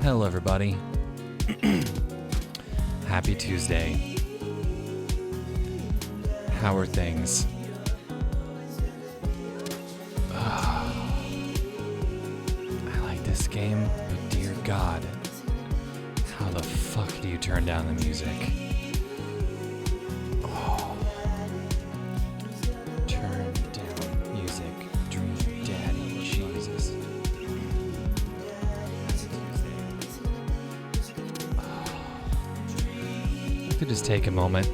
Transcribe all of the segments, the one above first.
Hello, everybody. Happy Tuesday. How are things? I like this game, but dear God, how the fuck do you turn down the music? Oh. Turn down music, Dream Daddy, Jesus. I could just take a moment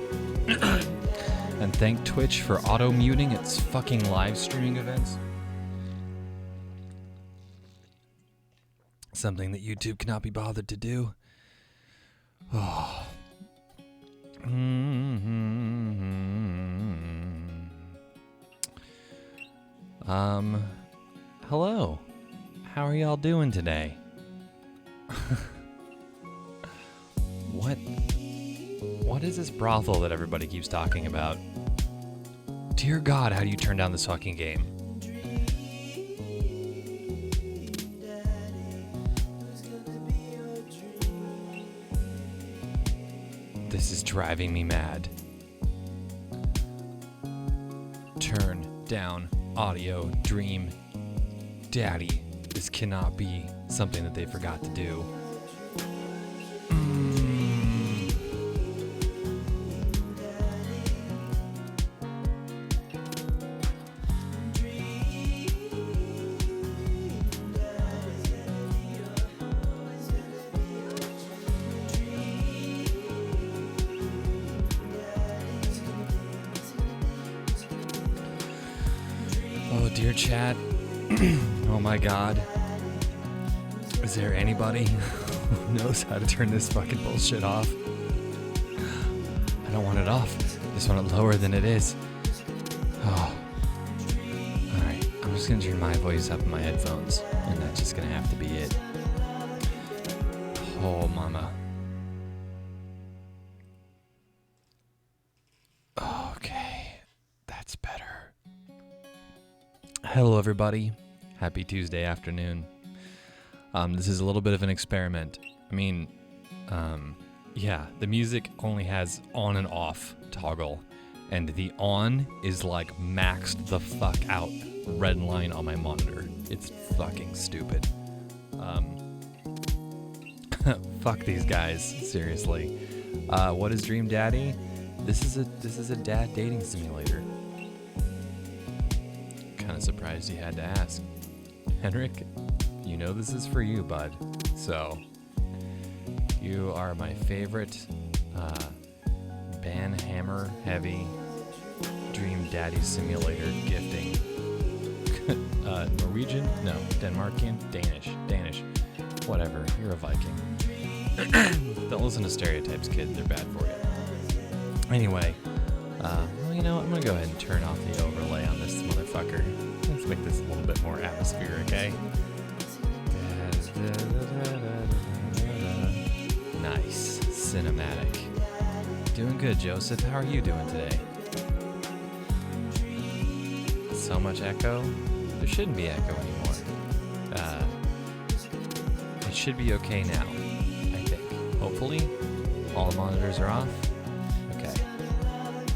and thank Twitch for auto-muting its fucking live streaming events. Something that YouTube cannot be bothered to do. Oh. Hello. How are y'all doing today? What is this brothel that everybody keeps talking about? Dear God, how do you turn down this fucking game? This is driving me mad. Turn down audio, Dream Daddy. This cannot be something that they forgot to do. Oh, dear chat. Oh my God. Is there anybody who knows how to turn this fucking bullshit off? I don't want it off. I just want it lower than it is. Oh. Alright, I'm just gonna turn my voice up in my headphones, and that's just gonna have to be it. Oh, mama. Okay, that's better. Hello, everybody. Happy Tuesday afternoon. This is a little bit of an experiment. I mean, yeah, the music only has on and off toggle, and the on is like maxed the fuck out red line on my monitor. It's fucking stupid. Fuck these guys, seriously. What is Dream Daddy? This is a dad dating simulator. Kind of surprised you had to ask. Henrik, you know this is for you, bud. So, you are my favorite banhammer heavy Dream Daddy simulator gifting. Norwegian? No. Denmarkian? Danish. Whatever. You're a Viking. Don't listen to stereotypes, kid. They're bad for you. Anyway, well, you know what? I'm going to go ahead and turn off the overlay on this motherfucker. Let's make this a little bit more atmospheric, okay? Nice. Cinematic. Doing good, Joseph. How are you doing today? So much echo? There shouldn't be echo anymore. It should be okay now, I think. Hopefully, all the monitors are off. Okay.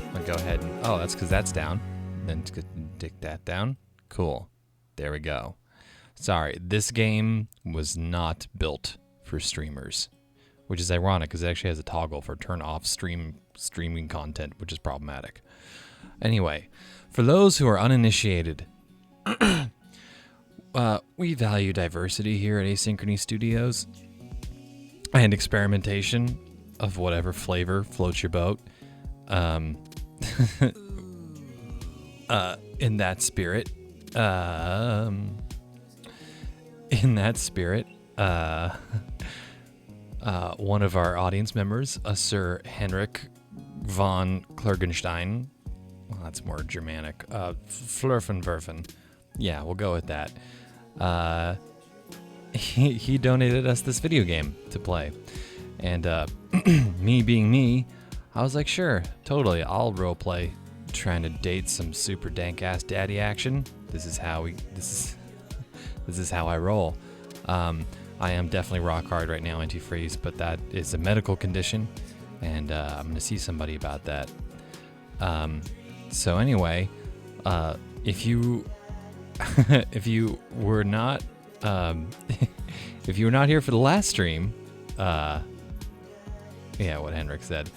I'm gonna go ahead and... Oh, that's because that's down. Then take that down. Cool. There we go. Sorry, this game was not built for streamers, which is ironic because it actually has a toggle for turn off streaming content, which is problematic. Anyway, for those who are uninitiated, we value diversity here at Asynchrony Studios and experimentation of whatever flavor floats your boat. In that spirit, one of our audience members, Sir Henrik von Klergenstein, well, that's more Germanic, Flurfenwerfen, yeah, we'll go with that. He donated us this video game to play, and me being me, I was like, sure, totally, I'll roleplay trying to date some super dank ass daddy action. This is how I roll. I am definitely rock hard right now, antifreeze, but that is a medical condition, and I'm going to see somebody about that. So anyway, if you if you were not if you were not here for the last stream, yeah, what Henrik said.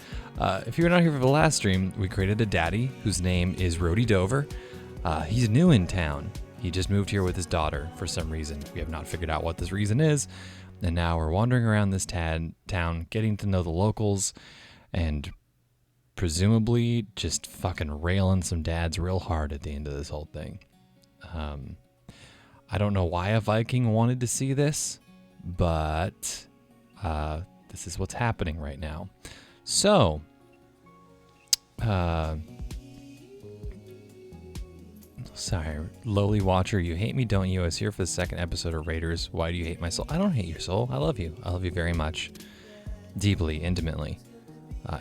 If you were not here for the last stream, we created a daddy whose name is Rody Dover. He's new in town. He just moved here with his daughter for some reason. We have not figured out what this reason is. And now we're wandering around this town, getting to know the locals, and presumably just fucking railing some dads real hard at the end of this whole thing. I don't know why a Viking wanted to see this, but this is what's happening right now. So, sorry, lowly watcher, you hate me, don't you? I was here for the second episode of Raiders. Why do you hate my soul? I don't hate your soul. I love you. I love you very much. Deeply, intimately,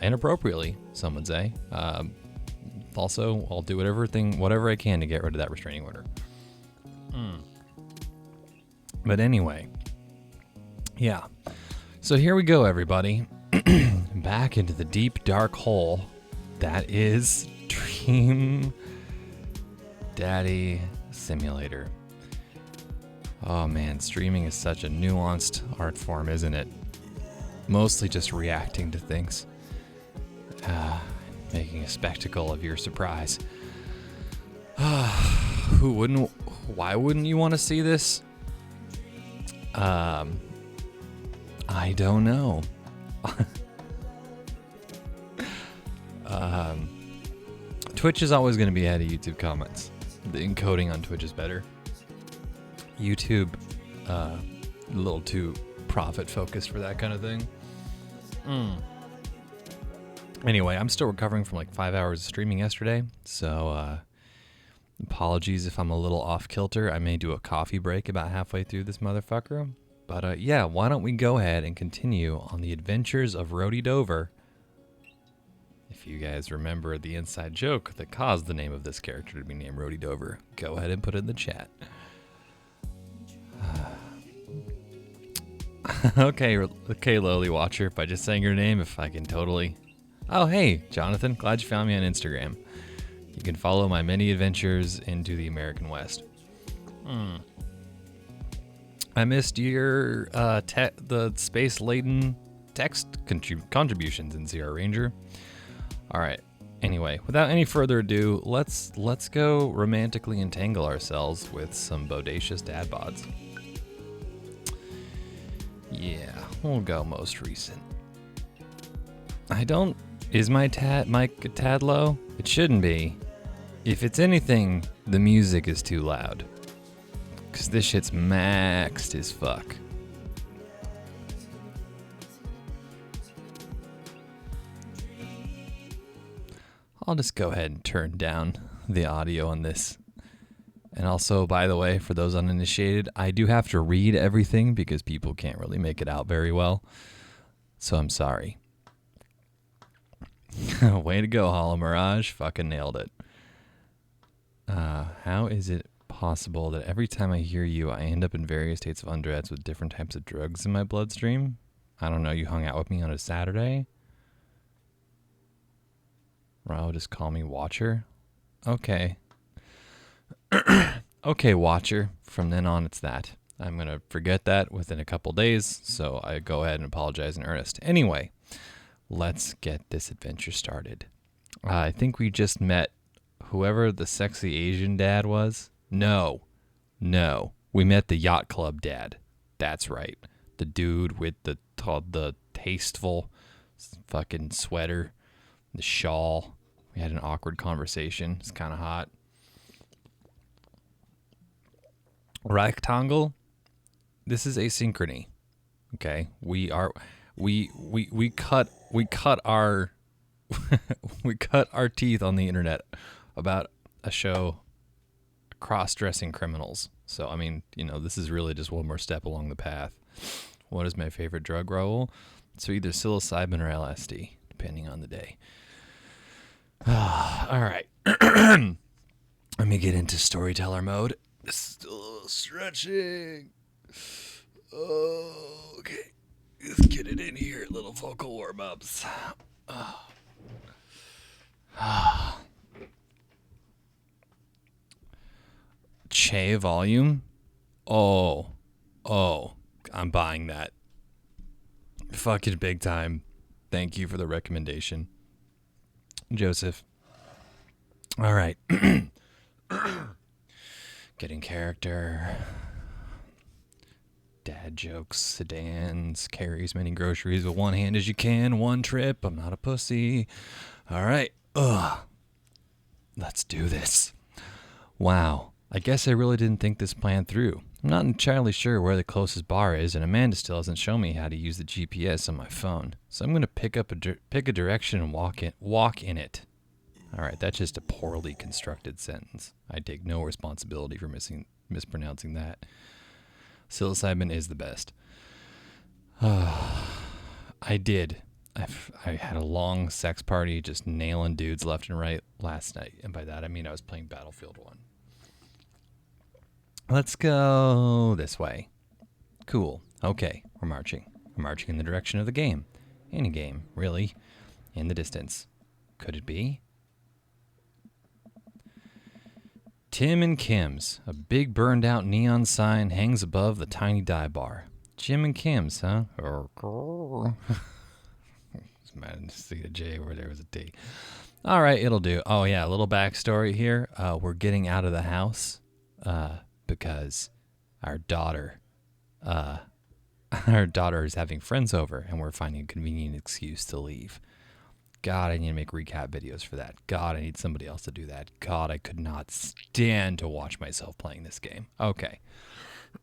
and appropriately, some would say. Also, I'll do whatever I can to get rid of that restraining order. But anyway, yeah. So here we go, everybody. Back into the deep, dark hole that is Dream Daddy Simulator. Oh man, streaming is such a nuanced art form, isn't it? Mostly just reacting to things. Making a spectacle of your surprise. Why wouldn't you want to see this? I don't know. Twitch is always going to be ahead of YouTube comments. The encoding on Twitch is better. YouTube, a little too profit focused for that kind of thing. Anyway, I'm still recovering from like 5 hours of streaming yesterday, so apologies if I'm a little off kilter. I may do a coffee break about halfway through this motherfucker. But yeah, why don't we go ahead and continue on the adventures of Rody Dover. If you guys remember the inside joke that caused the name of this character to be named Rody Dover, go ahead and put it in the chat. Okay, lowly watcher, by just saying your name, if I can totally... Oh, hey, Jonathan, glad you found me on Instagram. You can follow my many adventures into the American West. I missed your the space-laden text contributions in CR Ranger. All right. Anyway, without any further ado, let's go romantically entangle ourselves with some bodacious dad bods. Yeah, we'll go most recent. Is my mic a tad low? It shouldn't be. If it's anything, the music is too loud. Because this shit's maxed as fuck. I'll just go ahead and turn down the audio on this. And also, by the way, for those uninitiated, I do have to read everything because people can't really make it out very well. So I'm sorry. Way to go, Hollow Mirage. Fucking nailed it. How is it possible that every time I hear you, I end up in various states of undress with different types of drugs in my bloodstream? I don't know, you hung out with me on a Saturday? Ro, just call me Watcher? Okay. Okay, Watcher. From then on, it's that. I'm going to forget that within a couple days, so I go ahead and apologize in earnest. Anyway, let's get this adventure started. I think we just met whoever the sexy Asian dad was. No. We met the yacht club dad. That's right. The dude with the tasteful fucking sweater, the shawl. We had an awkward conversation. It's kind of hot. Rectangle. This is asynchrony. Okay. We cut our we cut our teeth on the internet about a show, Cross-Dressing Criminals. So, I mean, this is really just one more step along the path. What is my favorite drug, Raoul? So either psilocybin or LSD, depending on the day. All right. Let me get into storyteller mode. Still stretching. Okay. Let's get it in here. Little vocal warm-ups. Che volume? Oh, I'm buying that. Fucking big time. Thank you for the recommendation, Joseph. All right. Getting character. Dad jokes, sedans, carry as many groceries with one hand as you can, one trip. I'm not a pussy. All right. Let's do this. Wow. I guess I really didn't think this plan through. I'm not entirely sure where the closest bar is, and Amanda still hasn't shown me how to use the GPS on my phone. So I'm going to pick a direction and walk in it. All right, that's just a poorly constructed sentence. I take no responsibility for mispronouncing that. Psilocybin is the best. I did. I had a long sex party just nailing dudes left and right last night. And by that, I mean I was playing Battlefield 1. Let's go this way. Cool. Okay, we're marching. We're marching in the direction of the game. Any game, really. In the distance. Could it be? Tim and Kim's. A big burned out neon sign hangs above the tiny dive bar. Jim and Kim's, huh? It's mad to see a J where there was a D. All right, it'll do. Oh, yeah, a little backstory here. We're getting out of the house because our daughter is having friends over, and we're finding a convenient excuse to leave. God, I need to make recap videos for that. God, I need somebody else to do that. God, I could not stand to watch myself playing this game. Okay.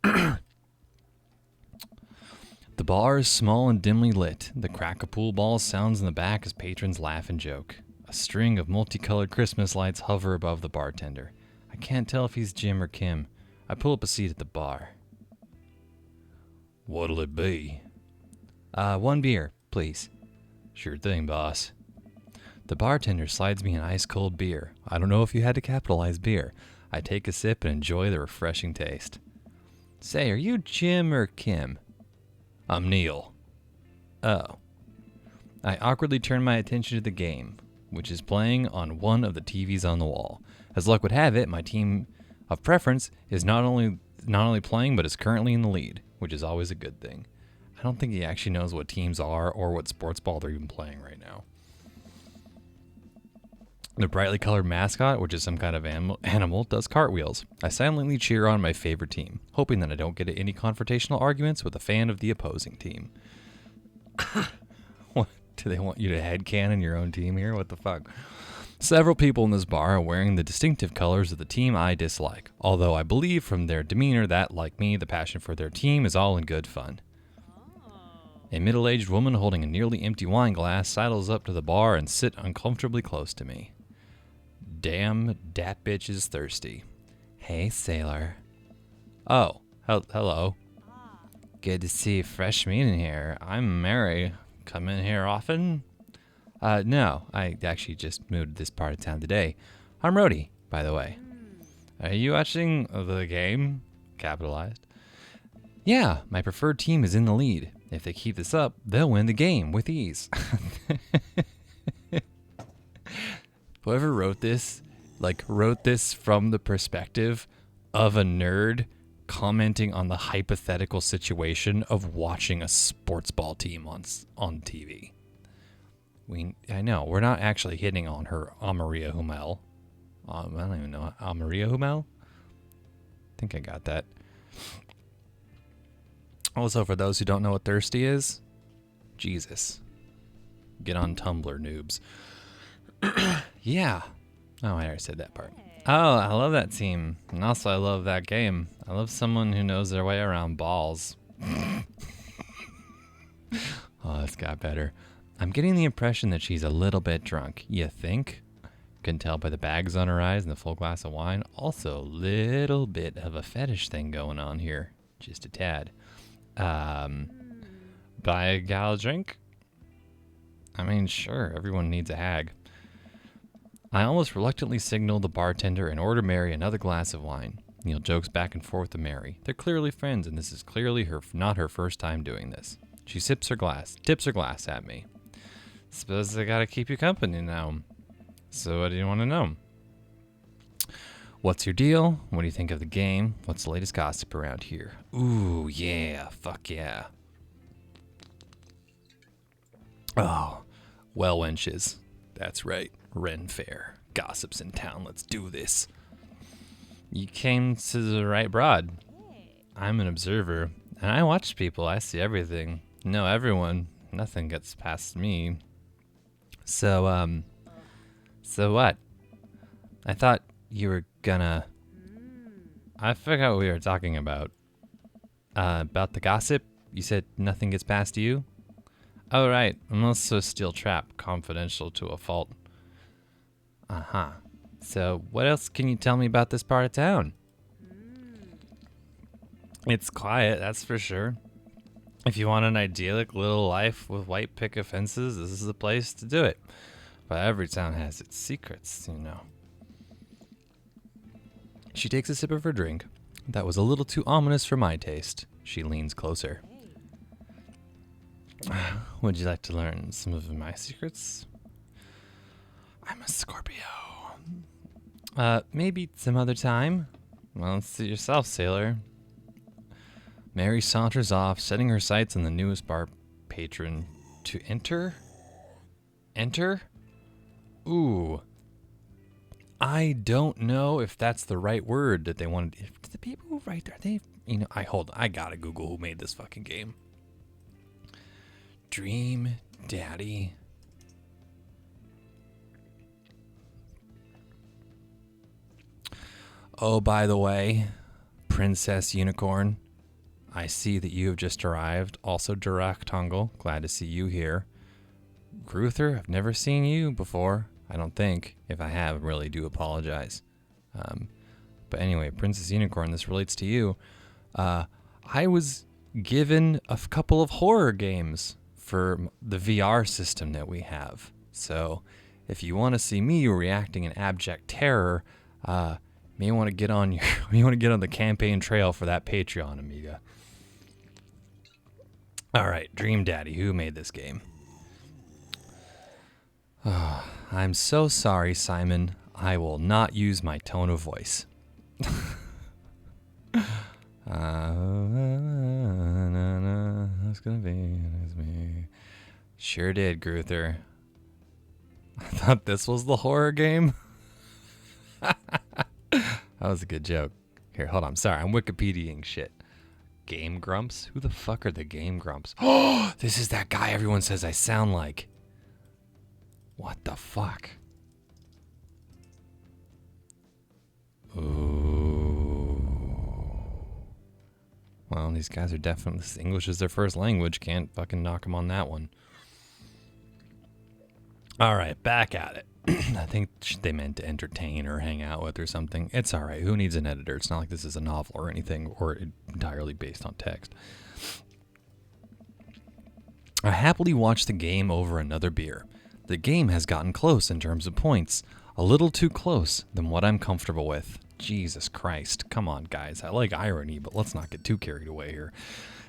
The bar is small and dimly lit. The crack of pool balls sounds in the back as patrons laugh and joke. A string of multicolored Christmas lights hover above the bartender. I can't tell if he's Jim or Kim. I pull up a seat at the bar. What'll it be? One beer, please. Sure thing, boss. The bartender slides me an ice-cold beer. I don't know if you had to capitalize beer. I take a sip and enjoy the refreshing taste. Say, are you Jim or Kim? I'm Neil. Oh. I awkwardly turn my attention to the game, which is playing on one of the TVs on the wall. As luck would have it, my team of preference is not only playing, but is currently in the lead, which is always a good thing. I don't think he actually knows what teams are or what sports ball they're even playing right now. The brightly colored mascot, which is some kind of animal, does cartwheels. I silently cheer on my favorite team, hoping that I don't get into any confrontational arguments with a fan of the opposing team. What, do they want you to headcanon your own team here? What the fuck? Several people in this bar are wearing the distinctive colors of the team I dislike, although I believe from their demeanor that, like me, the passion for their team is all in good fun. A middle-aged woman holding a nearly empty wine glass sidles up to the bar and sits uncomfortably close to me. Damn, dat bitch is thirsty. Hey, sailor. Oh, hello. Good to see fresh meat in here. I'm Mary. Come in here often? No, I actually just moved to this part of town today. I'm Rhodey, by the way. Are you watching the game? Capitalized. Yeah, my preferred team is in the lead. If they keep this up, they'll win the game with ease. Whoever wrote this from the perspective of a nerd commenting on the hypothetical situation of watching a sports ball team on TV. I know, we're not actually hitting on her Amaria Hummel. I don't even know. Amaria Hummel? I think I got that. Also, for those who don't know what thirsty is, Jesus. Get on Tumblr, noobs. Yeah. Oh, I already said that part. Oh, I love that team. And also, I love that game. I love someone who knows their way around balls. Oh, this got better. I'm getting the impression that she's a little bit drunk. You think? Can tell by the bags on her eyes and the full glass of wine. Also, a little bit of a fetish thing going on here. Just a tad. Buy a gal a drink? I mean, sure, everyone needs a hag. I almost reluctantly signal the bartender and order Mary another glass of wine. Neil jokes back and forth to Mary. They're clearly friends, and this is clearly not her first time doing this. She tips her glass at me. Suppose I gotta keep you company now. So what do you want to know? What's your deal? What do you think of the game? What's the latest gossip around here? Ooh, yeah, fuck yeah. Oh, well, wenches. That's right, Ren Fair. Gossips in town, let's do this. You came to the right broad. I'm an observer, and I watch people. I see everything. Know everyone. Nothing gets past me. So what? I thought you were gonna... I forgot what we were talking about. About the gossip? You said nothing gets past you? Oh, right. I'm also a steel trap, confidential to a fault. Uh-huh. So, what else can you tell me about this part of town? It's quiet, that's for sure. If you want an idyllic little life with white picket fences, this is the place to do it. But every town has its secrets, you know. She takes a sip of her drink. That was a little too ominous for my taste. She leans closer. Would you like to learn some of my secrets? I'm a Scorpio. Maybe some other time. Well, let's see yourself, sailor. Mary saunters off, setting her sights on the newest bar patron to enter. Enter? Ooh. I don't know if that's the right word that they wanted. If the people who write there, I gotta Google who made this fucking game. Dream Daddy. Oh, by the way, Princess Unicorn, I see that you have just arrived. Also, Durak Tungle, glad to see you here. Gruther, I've never seen you before. I don't think. If I have, really do apologize. But anyway, Princess Unicorn, this relates to you. I was given a couple of horror games for the VR system that we have. So if you want to see me reacting in abject terror, may want to get on the campaign trail for that Patreon, amiga. All right, Dream Daddy, who made this game? I'm so sorry, Simon. I will not use my tone of voice. It's gonna be it's me. Sure did, Gruther. I thought this was the horror game. That was a good joke. Here, hold on. Sorry, I'm Wikipediaing shit. Game Grumps? Who the fuck are the Game Grumps? Oh, this is that guy everyone says I sound like. What the fuck? Ooh. Well, these guys are definitely... English is their first language. Can't fucking knock them on that one. All right, back at it. I think they meant to entertain or hang out with or something. It's all right. Who needs an editor? It's not like this is a novel or anything or entirely based on text. I happily watched the game over another beer. The game has gotten close in terms of points. A little too close than what I'm comfortable with. Jesus Christ. Come on, guys. I like irony, but let's not get too carried away here.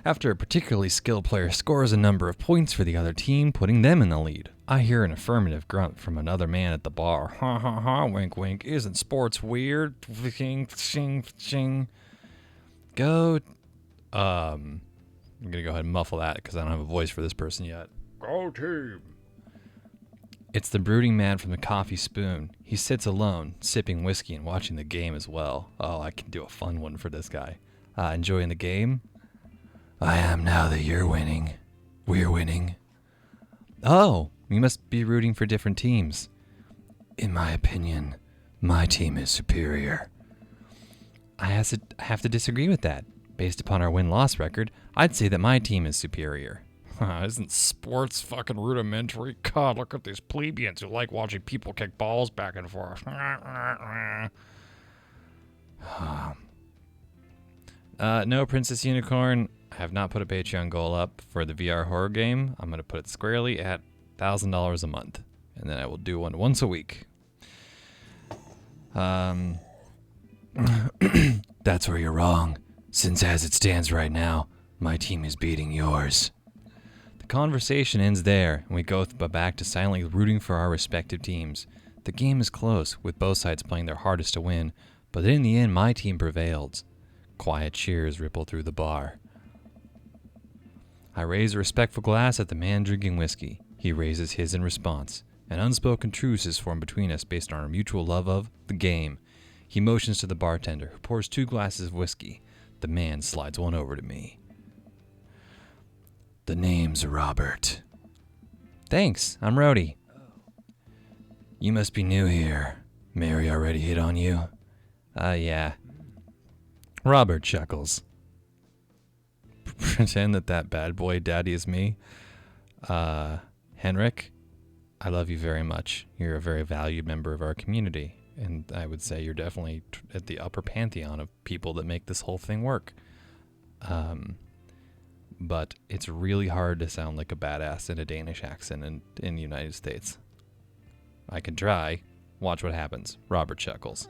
After a particularly skilled player scores a number of points for the other team, putting them in the lead, I hear an affirmative grunt from another man at the bar. Ha ha ha, wink wink. Isn't sports weird? Go. I'm gonna go ahead and muffle that because I don't have a voice for this person yet. Go team. It's the brooding man from the Coffee Spoon. He sits alone, sipping whiskey and watching the game as well. Oh, I can do a fun one for this guy. Enjoying the game? I am now that you're winning. We're winning. Oh, we must be rooting for different teams. In my opinion, my team is superior. I have to disagree with that. Based upon our win-loss record, I'd say that my team is superior. Isn't sports fucking rudimentary? God, look at these plebeians who like watching people kick balls back and forth. No, Princess Unicorn. I have not put a Patreon goal up for the VR horror game. I'm going to put it squarely at $1,000 a month. And then I will do one once a week. That's where you're wrong, since as it stands right now, my team is beating yours. The conversation ends there, and we go back to silently rooting for our respective teams. The game is close, with both sides playing their hardest to win, but in the end, my team prevailed. Quiet cheers ripple through the bar. I raise a respectful glass at the man drinking whiskey. He raises his in response. An unspoken truce is formed between us based on our mutual love of the game. He motions to the bartender, who pours 2 glasses of whiskey. The man slides one over to me. The name's Robert. Thanks, I'm Rhodey. You must be new here. Mary already hit on you? Yeah. Robert chuckles. Pretend that bad boy daddy is me. Henrik, I love you very much. You're a very valued member of our community. And I would say you're definitely at the upper pantheon of people that make this whole thing work. But it's really hard to sound like a badass in a Danish accent in the United States. I can try. Watch what happens. Robert chuckles.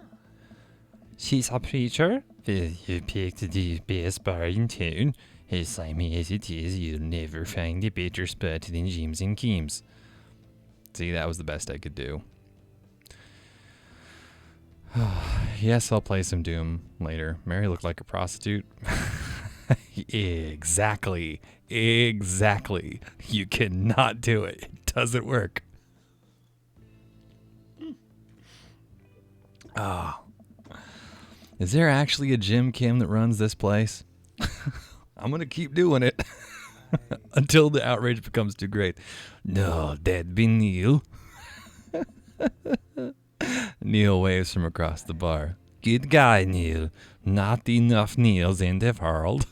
She's a preacher. You picked the best bar in town. As slimy as it is, you'll never find a better spot than Jim's and Kim's. See, that was the best I could do. Yes, I'll play some Doom later. Mary looked like a prostitute. Exactly. You cannot do it. It doesn't work. Oh. Is there actually a Jim Kim that runs this place? I'm going to keep doing it until the outrage becomes too great. No, that'd be Neil. Neil waves from across the bar. Good guy, Neil. Not enough Neils in the world.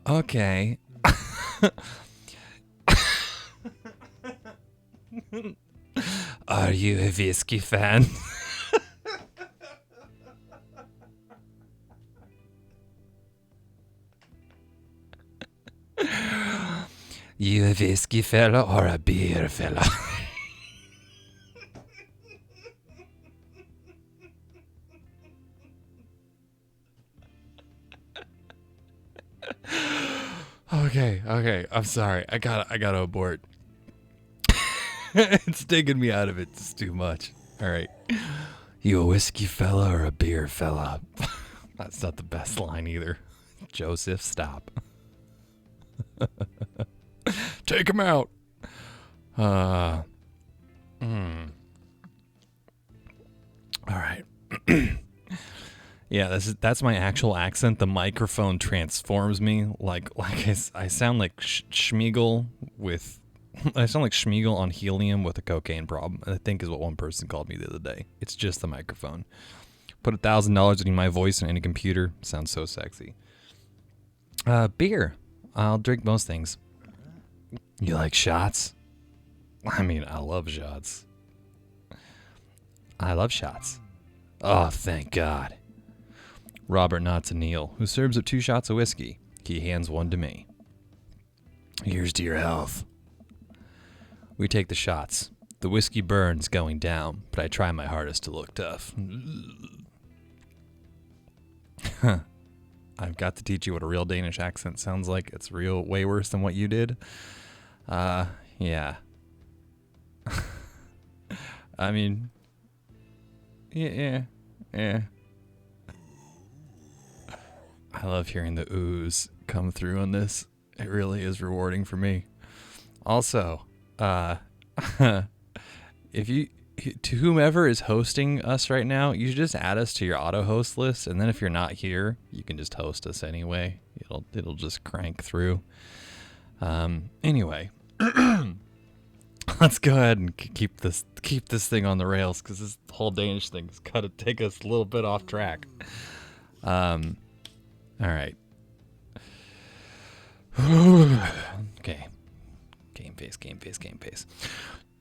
Okay. Are you a whiskey fan? You a whiskey fella or a beer fella? Okay. I'm sorry. I gotta abort. It's taking me out of it just too much. All right. You a whiskey fella or a beer fella? That's not the best line either. Joseph, stop. Take him out. All right. Yeah, that's my actual accent. The microphone transforms me like I sound like Schmiegel with. I sound like Schmiegel on helium with a cocaine problem, I think is what one person called me the other day. It's just the microphone. Put $1,000 in my voice and in a computer. Sounds so sexy. Beer. I'll drink most things. You like shots? I mean, I love shots. I love shots. Oh, thank God. Robert nods to Neil, who serves up 2 shots of whiskey. He hands one to me. Here's to your health. We take the shots. The whiskey burns going down, but I try my hardest to look tough. I've got to teach you what a real Danish accent sounds like. It's way worse than what you did. Yeah. I mean, yeah. I love hearing the oohs come through on this. It really is rewarding for me. Also, if you, to whomever is hosting us right now, you should just add us to your auto host list, and then if you're not here, you can just host us anyway. It'll just crank through. Anyway, let's go ahead and keep this thing on the rails, because this whole Danish thing has got to take us a little bit off track. All right. Okay. Game face.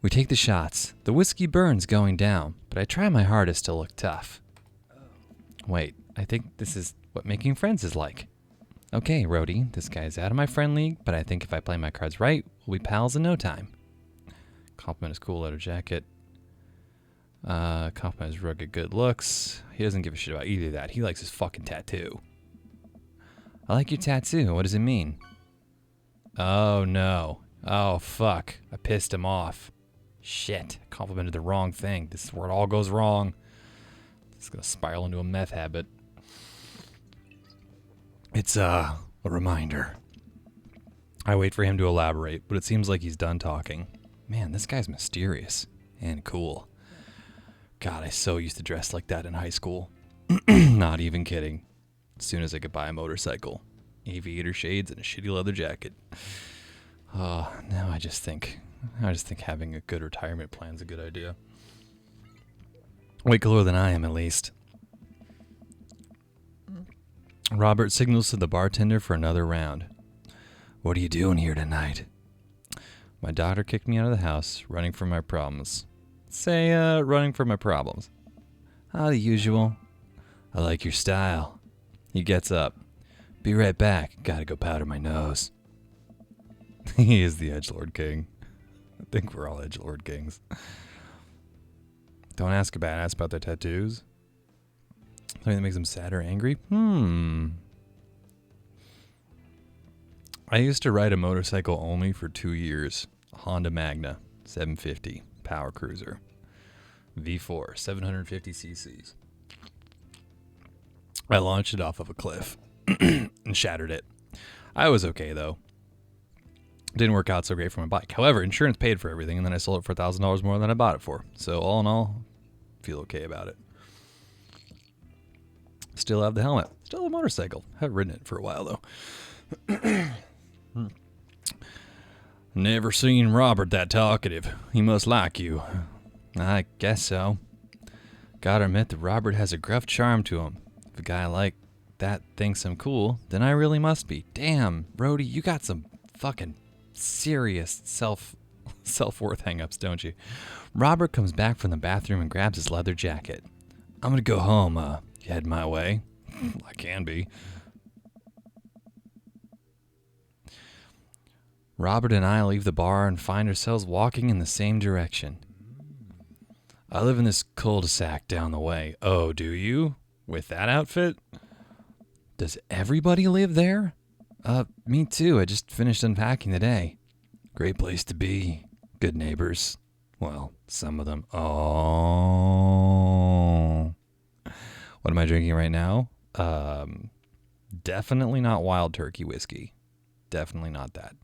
We take the shots. The whiskey burns going down, but I try my hardest to look tough. Wait, I think this is what making friends is like. Okay, Rhodey, this guy's out of my friend league, but I think if I play my cards right, we'll be pals in no time. Compliment his cool leather jacket. Compliment his rugged good looks. He doesn't give a shit about either of that. He likes his fucking tattoo. I like your tattoo. What does it mean? Oh, no. Oh, fuck. I pissed him off. Shit. Complimented the wrong thing. This is where it all goes wrong. It's gonna spiral into a meth habit. It's a reminder. I wait for him to elaborate, but it seems like he's done talking. Man, this guy's mysterious and cool. God, I so used to dress like that in high school. Not even kidding. As soon as I could buy a motorcycle, aviator shades, and a shitty leather jacket. Oh, now I just think having a good retirement plan's a good idea. Way cooler than I am, at least. Robert signals to the bartender for another round. What are you doing here tonight? My daughter kicked me out of the house, running from my problems. Say, running from my problems. Ah, the usual. I like your style. He gets up. Be right back. Gotta go powder my nose. He is the edgelord king. I think we're all edgelord kings. Don't ask a badass about their tattoos. Something that makes them sad or angry? I used to ride a motorcycle only for 2 years. A Honda Magna 750 Power Cruiser. V4, 750 cc's. I launched it off of a cliff and shattered it. I was okay, though. Didn't work out so great for my bike. However, insurance paid for everything, and then I sold it for $1,000 more than I bought it for. So all in all, feel okay about it. Still have the helmet. Still have a motorcycle. Haven't ridden it for a while, though. Never seen Robert that talkative. He must like you. I guess so. Gotta admit that Robert has a gruff charm to him. If a guy like that thinks I'm cool, then I really must be. Damn, Rhodey, you got some fucking serious self-worth hangups, don't you? Robert comes back from the bathroom and grabs his leather jacket. I'm gonna go home, you head my way. I can be. Robert and I leave the bar and find ourselves walking in the same direction. I live in this cul-de-sac down the way. Oh, do you? With that outfit? Does everybody live there? Me too. I just finished unpacking today. Great place to be. Good neighbors. Well, some of them. Oh. What am I drinking right now? Definitely not Wild Turkey whiskey. Definitely not that.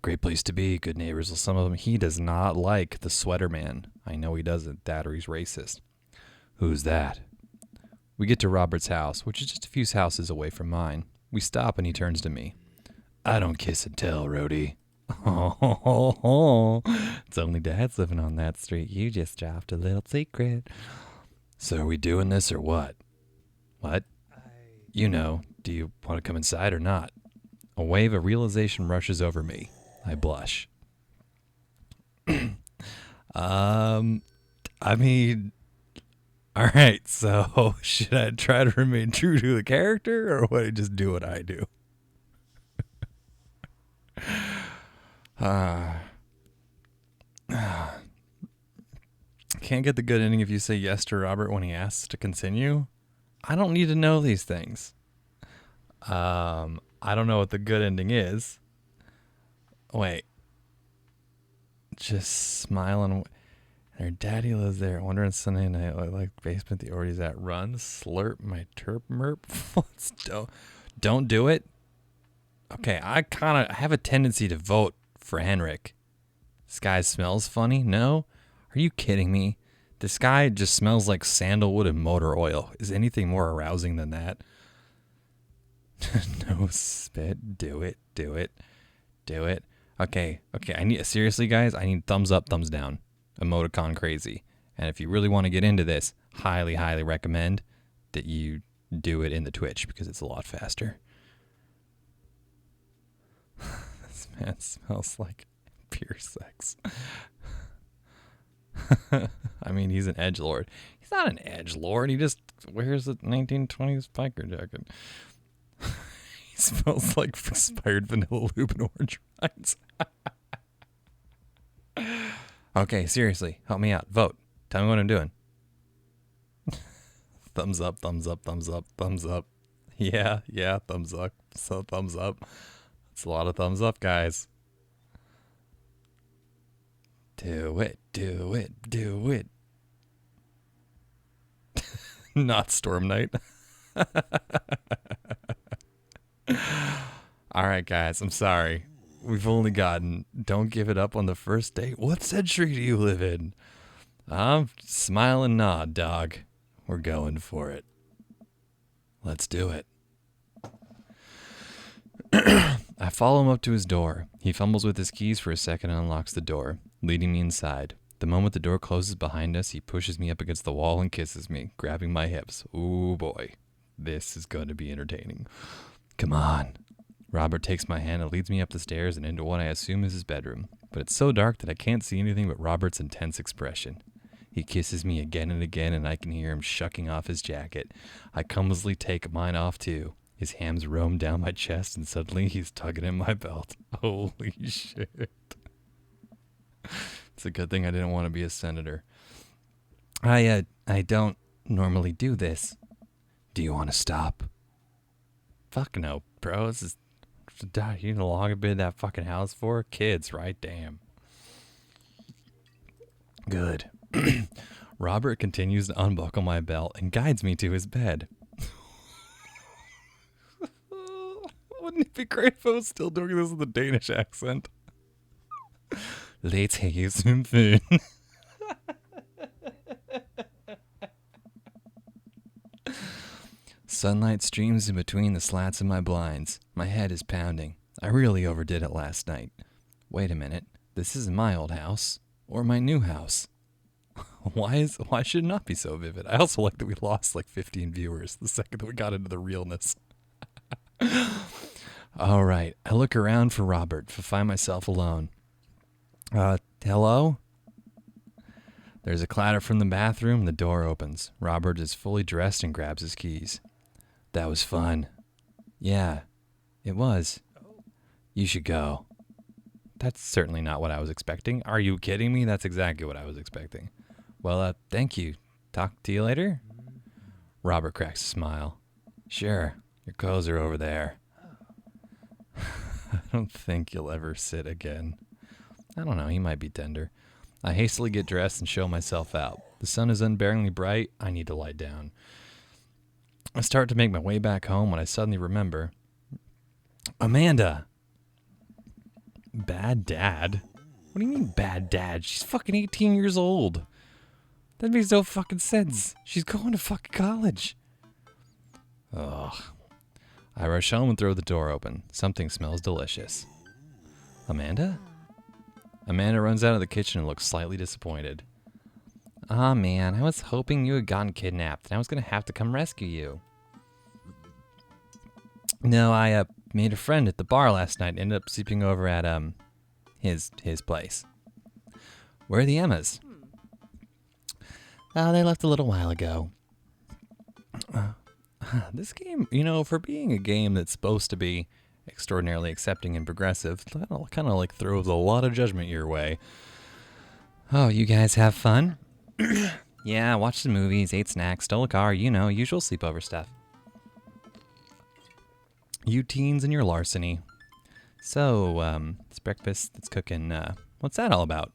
Great place to be. Good neighbors. Well, some of them. He does not like the sweater man. I know he doesn't. That or he's racist. Who's that? We get to Robert's house, which is just a few houses away from mine. We stop and he turns to me. I don't kiss and tell, Rhodey. Oh, it's only Dad's living on that street. You just dropped a little secret. So are we doing this or what? What? You know, do you want to come inside or not? A wave of realization rushes over me. I blush. I mean, all right, so should I try to remain true to the character or would I just do what I do? Can't get the good ending if you say yes to Robert when he asks to continue. I don't need to know these things. I don't know what the good ending is. Wait. Just smiling. Her daddy lives there. Wondering Sunday night, like basement the Orty's at. Run, slurp my terp merp. Don't do it. Okay, I have a tendency to vote for Henrik. This guy smells funny. No? Are you kidding me? This guy just smells like sandalwood and motor oil. Is anything more arousing than that? No spit. Do it. Okay. Seriously, guys, I need thumbs up, thumbs down. Emoticon crazy. And if you really want to get into this, highly, highly recommend that you do it in the Twitch because it's a lot faster. This man smells like pure sex. I mean, he's an edgelord. He's not an edgelord. He just wears a 1920s biker jacket. He smells like expired vanilla lube and orange rinds. Okay, seriously, help me out. Vote. Tell me what I'm doing. Thumbs up, thumbs up, thumbs up, thumbs up. Yeah, thumbs up. So thumbs up. It's a lot of thumbs up, guys. Do it, do it, do it. Not Storm Knight. All right, guys, I'm sorry. We've only gotten don't give it up on the first date. What century do you live in? Smile and nod, dog. We're going for it. Let's do it. I follow him up to his door. He fumbles with his keys for a second and unlocks the door, leading me inside. The moment the door closes behind us, he pushes me up against the wall and kisses me, grabbing my hips. Ooh, boy. This is going to be entertaining. Come on. Robert takes my hand and leads me up the stairs and into what I assume is his bedroom. But it's so dark that I can't see anything but Robert's intense expression. He kisses me again and again, and I can hear him shucking off his jacket. I clumsily take mine off, too. His hands roam down my chest, and suddenly he's tugging at my belt. Holy shit. It's a good thing I didn't want to be a senator. I don't normally do this. Do you want to stop? Fuck no, bro. This is... You know how long I've been in that fucking house for? Kids, right? Damn. Good. Robert continues to unbuckle my belt and guides me to his bed. Wouldn't it be great if I was still doing this with a Danish accent? Let's have some fun. Sunlight streams in between the slats of my blinds. My head is pounding. I really overdid it last night. Wait a minute. This isn't my old house. Or my new house. Why should it not be so vivid? I also like that we lost like 15 viewers the second that we got into the realness. All right. I look around for Robert, but find myself alone. Hello? There's a clatter from the bathroom. The door opens. Robert is fully dressed and grabs his keys. That was fun. Yeah, it was. You should go. That's certainly not what I was expecting. Are you kidding me? That's exactly what I was expecting. Well, thank you. Talk to you later? Robert cracks a smile. Sure, your clothes are over there. I don't think you'll ever sit again. I don't know, he might be tender. I hastily get dressed and show myself out. The sun is unbearingly bright. I need to lie down. I start to make my way back home when I suddenly remember. Amanda! Bad dad? What do you mean bad dad? She's fucking 18 years old. That makes no fucking sense. She's going to fucking college. Ugh. I rush home and throw the door open. Something smells delicious. Amanda? Amanda runs out of the kitchen and looks slightly disappointed. Aw, man, I was hoping you had gotten kidnapped and I was going to have to come rescue you. No, I made a friend at the bar last night and ended up sleeping over at his place. Where are the Emmas? Oh, they left a little while ago. This game, you know, for being a game that's supposed to be extraordinarily accepting and progressive, kind of like throws a lot of judgment your way. Oh, you guys have fun? Yeah, watched some movies, ate snacks, stole a car, you know, usual sleepover stuff. You teens and your larceny. So, it's breakfast that's cooking, what's that all about?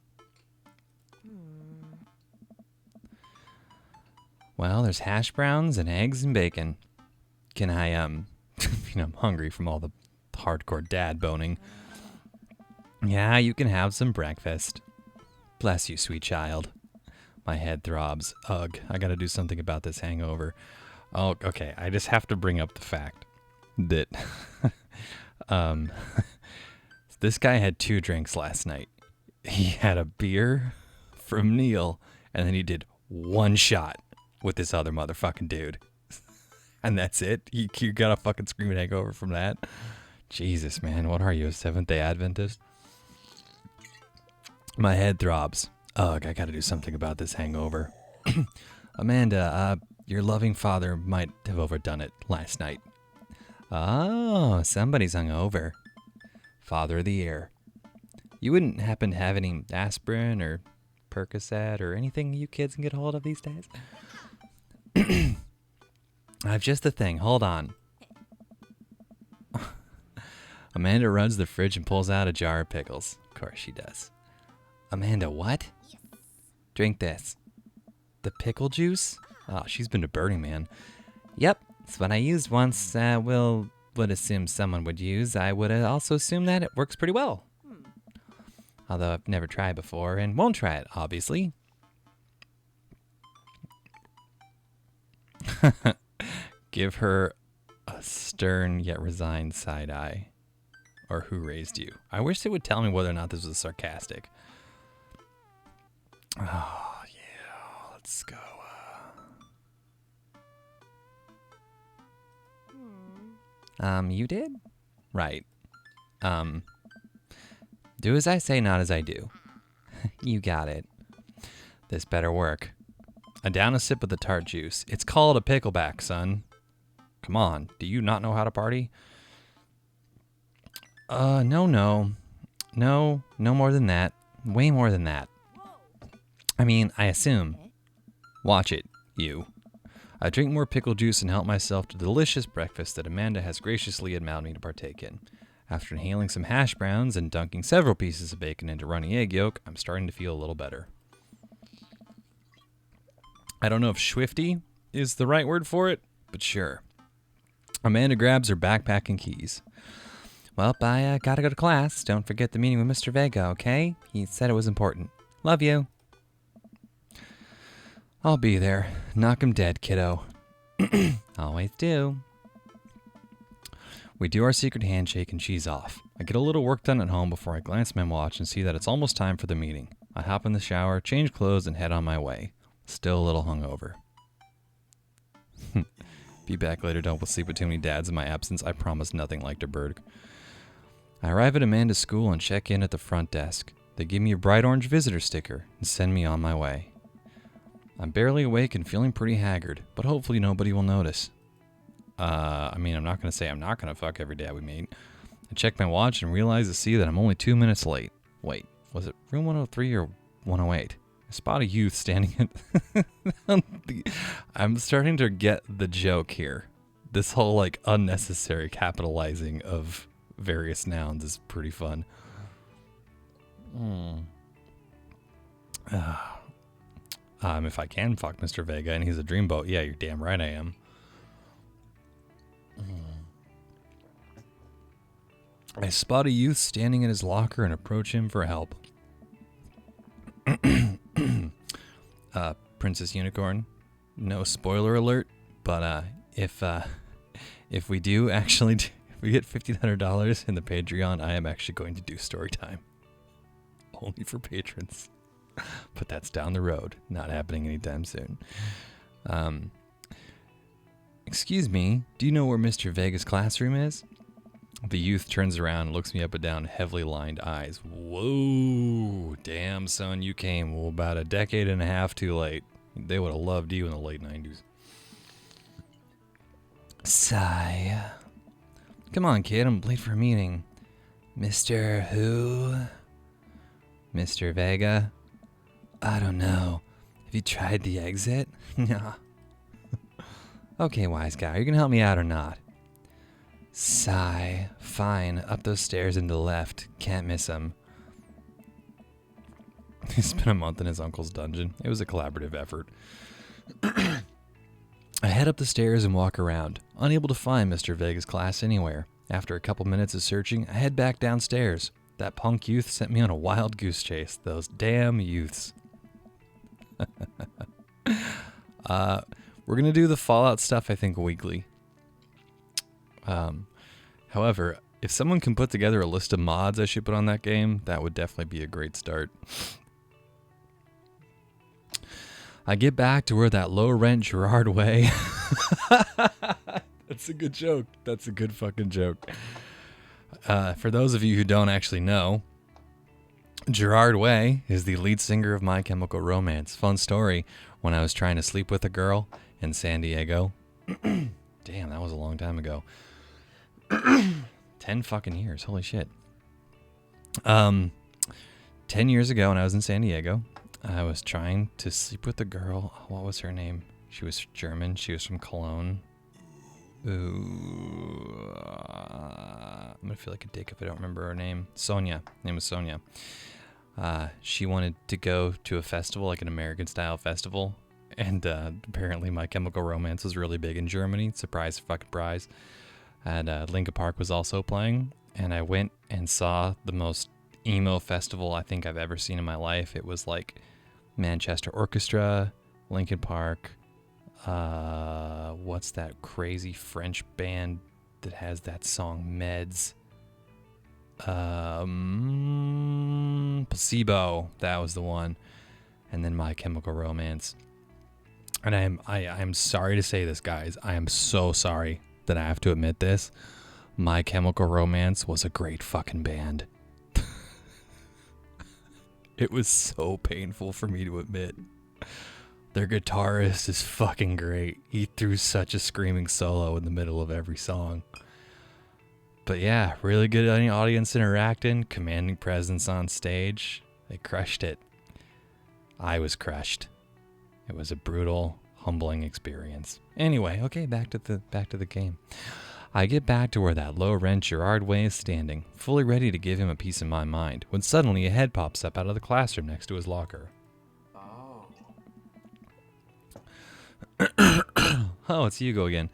Well, there's hash browns and eggs and bacon. Can I, I'm hungry from all the hardcore dad boning. Yeah, you can have some breakfast. Bless you, sweet child. My head throbs. Ugh, I gotta do something about this hangover. Oh, okay, I just have to bring up the fact that, this guy had 2 drinks last night. He had a beer from Neil, and then he did 1 shot with this other motherfucking dude. And that's it? You got a fucking screaming hangover from that? Jesus, man, what are you, a Seventh-day Adventist? My head throbs. Ugh, I gotta do something about this hangover. Amanda, your loving father might have overdone it last night. Oh, somebody's hungover. Father of the year. You wouldn't happen to have any aspirin or Percocet or anything you kids can get a hold of these days? I've just the thing. Hold on. Amanda runs to the fridge and pulls out a jar of pickles. Of course she does. Amanda, what? Yes. Drink this. The pickle juice? Oh, she's been to Burning Man. Yep, it's what I used once. Would assume someone would use. I would also assume that it works pretty well. Although I've never tried before and won't try it, obviously. Give her a stern yet resigned side eye. Or who raised you? I wish they would tell me whether or not this was sarcastic. Oh, yeah. Let's go. You did? Right. Do as I say, not as I do. You got it. This better work. I down a sip of the tart juice. It's called a pickleback, son. Come on, do you not know how to party? No more than that. Way more than that. I mean, I assume. Watch it, you. I drink more pickle juice and help myself to the delicious breakfast that Amanda has graciously allowed me to partake in. After inhaling some hash browns and dunking several pieces of bacon into runny egg yolk, I'm starting to feel a little better. I don't know if swifty is the right word for it, but sure. Amanda grabs her backpack and keys. Well, I gotta go to class. Don't forget the meeting with Mr. Vega, okay? He said it was important. Love you. I'll be there. Knock him dead, kiddo. Always do. We do our secret handshake and she's off. I get a little work done at home before I glance at my watch and see that it's almost time for the meeting. I hop in the shower, change clothes, and head on my way. Still a little hungover. Be back later, don't sleep with too many dads in my absence. I promise nothing like the bird. I arrive at Amanda's school and check in at the front desk. They give me a bright orange visitor sticker and send me on my way. I'm barely awake and feeling pretty haggard, but hopefully nobody will notice. I'm not going to say I'm not going to fuck every dad we meet. I check my watch and realize that I'm only 2 minutes late. Wait, was it room 103 or 108? I spot a youth standing at I'm starting to get the joke here. This whole, unnecessary capitalizing of various nouns is pretty fun. If I can fuck Mr. Vega and he's a dreamboat, yeah, you're damn right I am. I spot a youth standing in his locker and approach him for help. Princess Unicorn, no spoiler alert, but if we do actually, if we get $1,500 in the Patreon, I am actually going to do story time. Only for patrons. But that's down the road, not happening anytime soon. Excuse me, do you know where Mr. Vega's classroom is? The youth turns around and looks me up and down, heavily lined eyes. Whoa, damn son, you came about a decade and a half too late. They would have loved you in the late 90s. Sigh. Come on, kid, I'm late for a meeting. Mr. who? Mr. Vega? I don't know. Have you tried the exit? Nah. Okay, wise guy, are you gonna help me out or not? Sigh. Fine. Up those stairs and to the left. Can't miss him. He spent a month in his uncle's dungeon. It was a collaborative effort. I head up the stairs and walk around, unable to find Mr. Vega's class anywhere. After a couple minutes of searching, I head back downstairs. That punk youth sent me on a wild goose chase. Those damn youths. We're going to do the Fallout stuff, I think, weekly. However, if someone can put together a list of mods I should put on that game, that would definitely be a great start. I get back to where that low-rent Gerard Way... That's a good joke. That's a good fucking joke. For those of you who don't actually know, Gerard Way is the lead singer of My Chemical Romance. Fun story, when I was trying to sleep with a girl in San Diego. Damn, that was a long time ago. 10 fucking years. Holy shit. 10 years ago when I was in San Diego, I was trying to sleep with a girl. What was her name? She was German. She was from Cologne. Ooh, I'm going to feel like a dick if I don't remember her name. Sonia. Her name was Sonia. She wanted to go to a festival, like an American-style festival. And apparently My Chemical Romance was really big in Germany. Surprise fucking prize. And Linkin Park was also playing. And I went and saw the most emo festival I think I've ever seen in my life. It was like Manchester Orchestra, Linkin Park. What's that crazy French band that has that song Meds? Placebo. That was the one. And then My Chemical Romance. And I am sorry to say this, guys. I am so sorry that I have to admit this. My Chemical Romance was a great fucking band. It was so painful for me to admit. Their guitarist is fucking great. He threw such a screaming solo in the middle of every song. But yeah, really good audience interacting, commanding presence on stage. They crushed it. I was crushed. It was a brutal, humbling experience. Anyway, okay, back to the game. I get back to where that low-rent Gerard Way is standing, fully ready to give him a piece of my mind, when suddenly a head pops up out of the classroom next to his locker. Oh, it's Hugo again.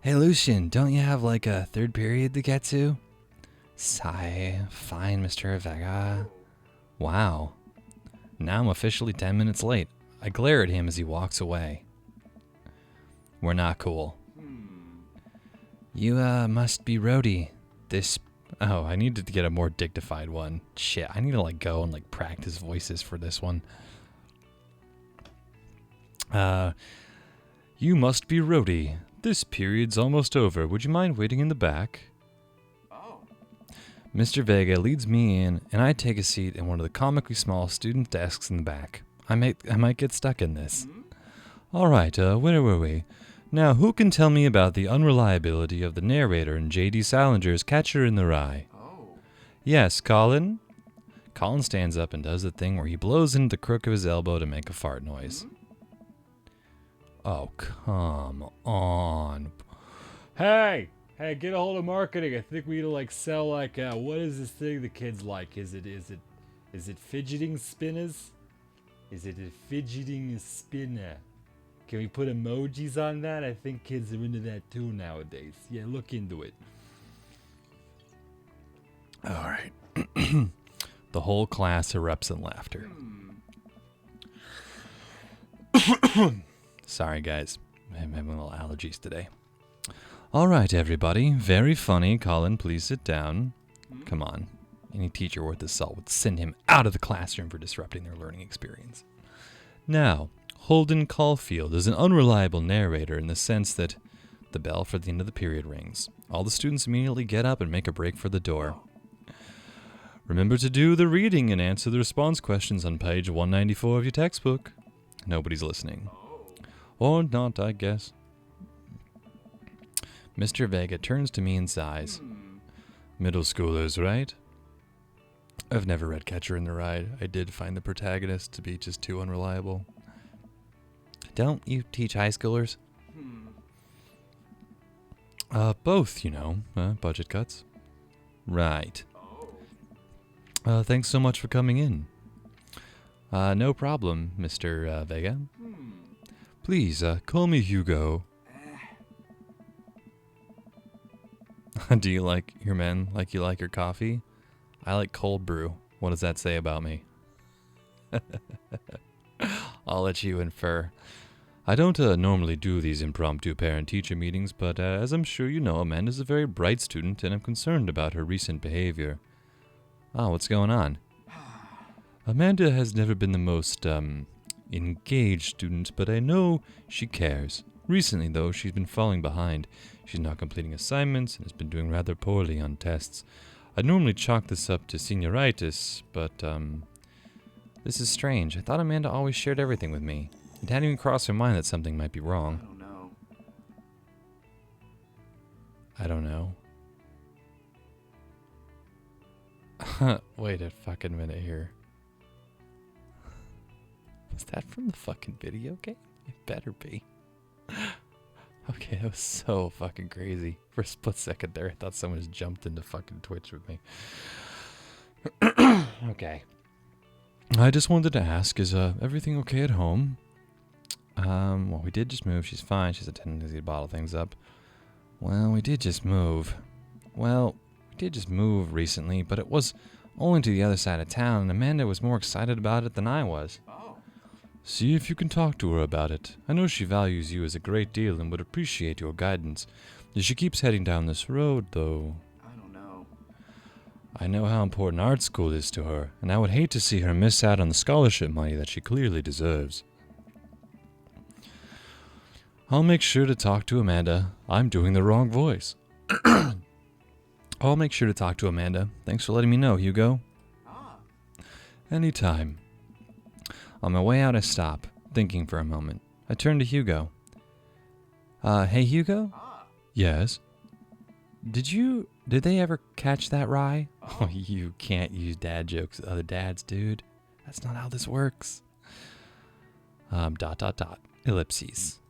Hey, Lucian, don't you have like a third period to get to? Sigh. Fine, Mr. Vega. Wow. Now I'm officially 10 minutes late. I glare at him as he walks away. We're not cool. You, must be Rhodey. Oh, I needed to get a more dignified one. Shit, I need to, like, go and, like, practice voices for this one. You must be Rhodey. This period's almost over. Would you mind waiting in the back? Oh. Mr. Vega leads me in, and I take a seat in one of the comically small student desks in the back. I might get stuck in this. All right, where were we? Now, who can tell me about the unreliability of the narrator in J.D. Salinger's Catcher in the Rye? Oh. Yes, Colin? Colin stands up and does the thing where he blows into the crook of his elbow to make a fart noise. Oh, come on. Hey, get a hold of marketing. I think we need to, like, sell, like, what is this thing the kids like? Is it fidgeting spinners? Is it a fidgeting spinner? Can we put emojis on that? I think kids are into that too nowadays. Yeah, look into it. All right. The whole class erupts in laughter. Sorry, guys. I'm having a little allergies today. All right, everybody. Very funny. Colin, please sit down. Come on. Any teacher worth his salt would send him out of the classroom for disrupting their learning experience. Now, Holden Caulfield is an unreliable narrator in the sense that the bell for the end of the period rings. All the students immediately get up and make a break for the door. Remember to do the reading and answer the response questions on page 194 of your textbook. Nobody's listening. Or not, I guess. Mr. Vega turns to me and sighs. Middle schoolers, right? I've never read Catcher in the Rye. I did find the protagonist to be just too unreliable. Don't you teach high schoolers? Both, you know. Budget cuts. Right. Thanks so much for coming in. No problem, Mr. Vega. Please, call me Hugo. Do you like your men like you like your coffee? I like cold brew. What does that say about me? I'll let you infer. I don't normally do these impromptu parent-teacher meetings, but as I'm sure you know, Amanda's a very bright student, and I'm concerned about her recent behavior. Oh, what's going on? Amanda has never been the most, engaged student, but I know she cares. Recently, though, she's been falling behind. She's not completing assignments and has been doing rather poorly on tests. I'd normally chalk this up to senioritis, but, this is strange. I thought Amanda always shared everything with me. It hadn't even crossed her mind that something might be wrong. I don't know. Wait a fucking minute here. Was that from the fucking video game? It better be. Okay, that was so fucking crazy. For a split second there, I thought someone just jumped into fucking Twitch with me. Okay. I just wanted to ask, is everything okay at home? Well, we did just move. She's fine. She's a tendency to bottle things up. Well, we did just move. Well, we did just move recently, but it was only to the other side of town, and Amanda was more excited about it than I was. See if you can talk to her about it. I know she values you as a great deal and would appreciate your guidance. She keeps heading down this road, though. I know how important art school is to her, and I would hate to see her miss out on the scholarship money that she clearly deserves. I'll make sure to talk to Amanda. I'm doing the wrong voice. I'll make sure to talk to Amanda. Thanks for letting me know, Hugo. Anytime. On my way out, I stop, thinking for a moment. I turn to Hugo. Hey, Hugo? Yes? Did they ever catch that rye? Oh, you can't use dad jokes with other dads, dude. That's not how this works. ... Ellipses.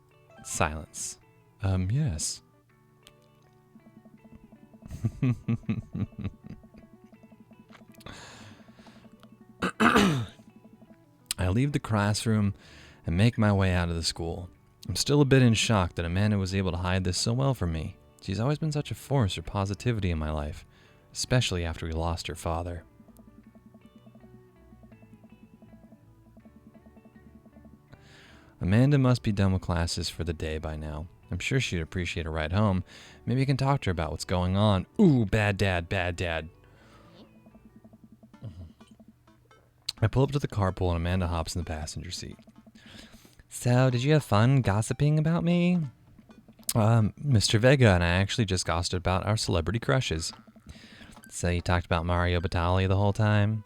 Silence. Yes. I leave the classroom and make my way out of the school. I'm still a bit in shock that Amanda was able to hide this so well from me. She's always been such a force for positivity in my life, especially after we lost her father. Amanda must be done with classes for the day by now. I'm sure she'd appreciate a ride home. Maybe I can talk to her about what's going on. Ooh, bad dad, bad dad. I pull up to the carpool and Amanda hops in the passenger seat. So, did you have fun gossiping about me? Mr. Vega and I actually just gossiped about our celebrity crushes. So you talked about Mario Batali the whole time?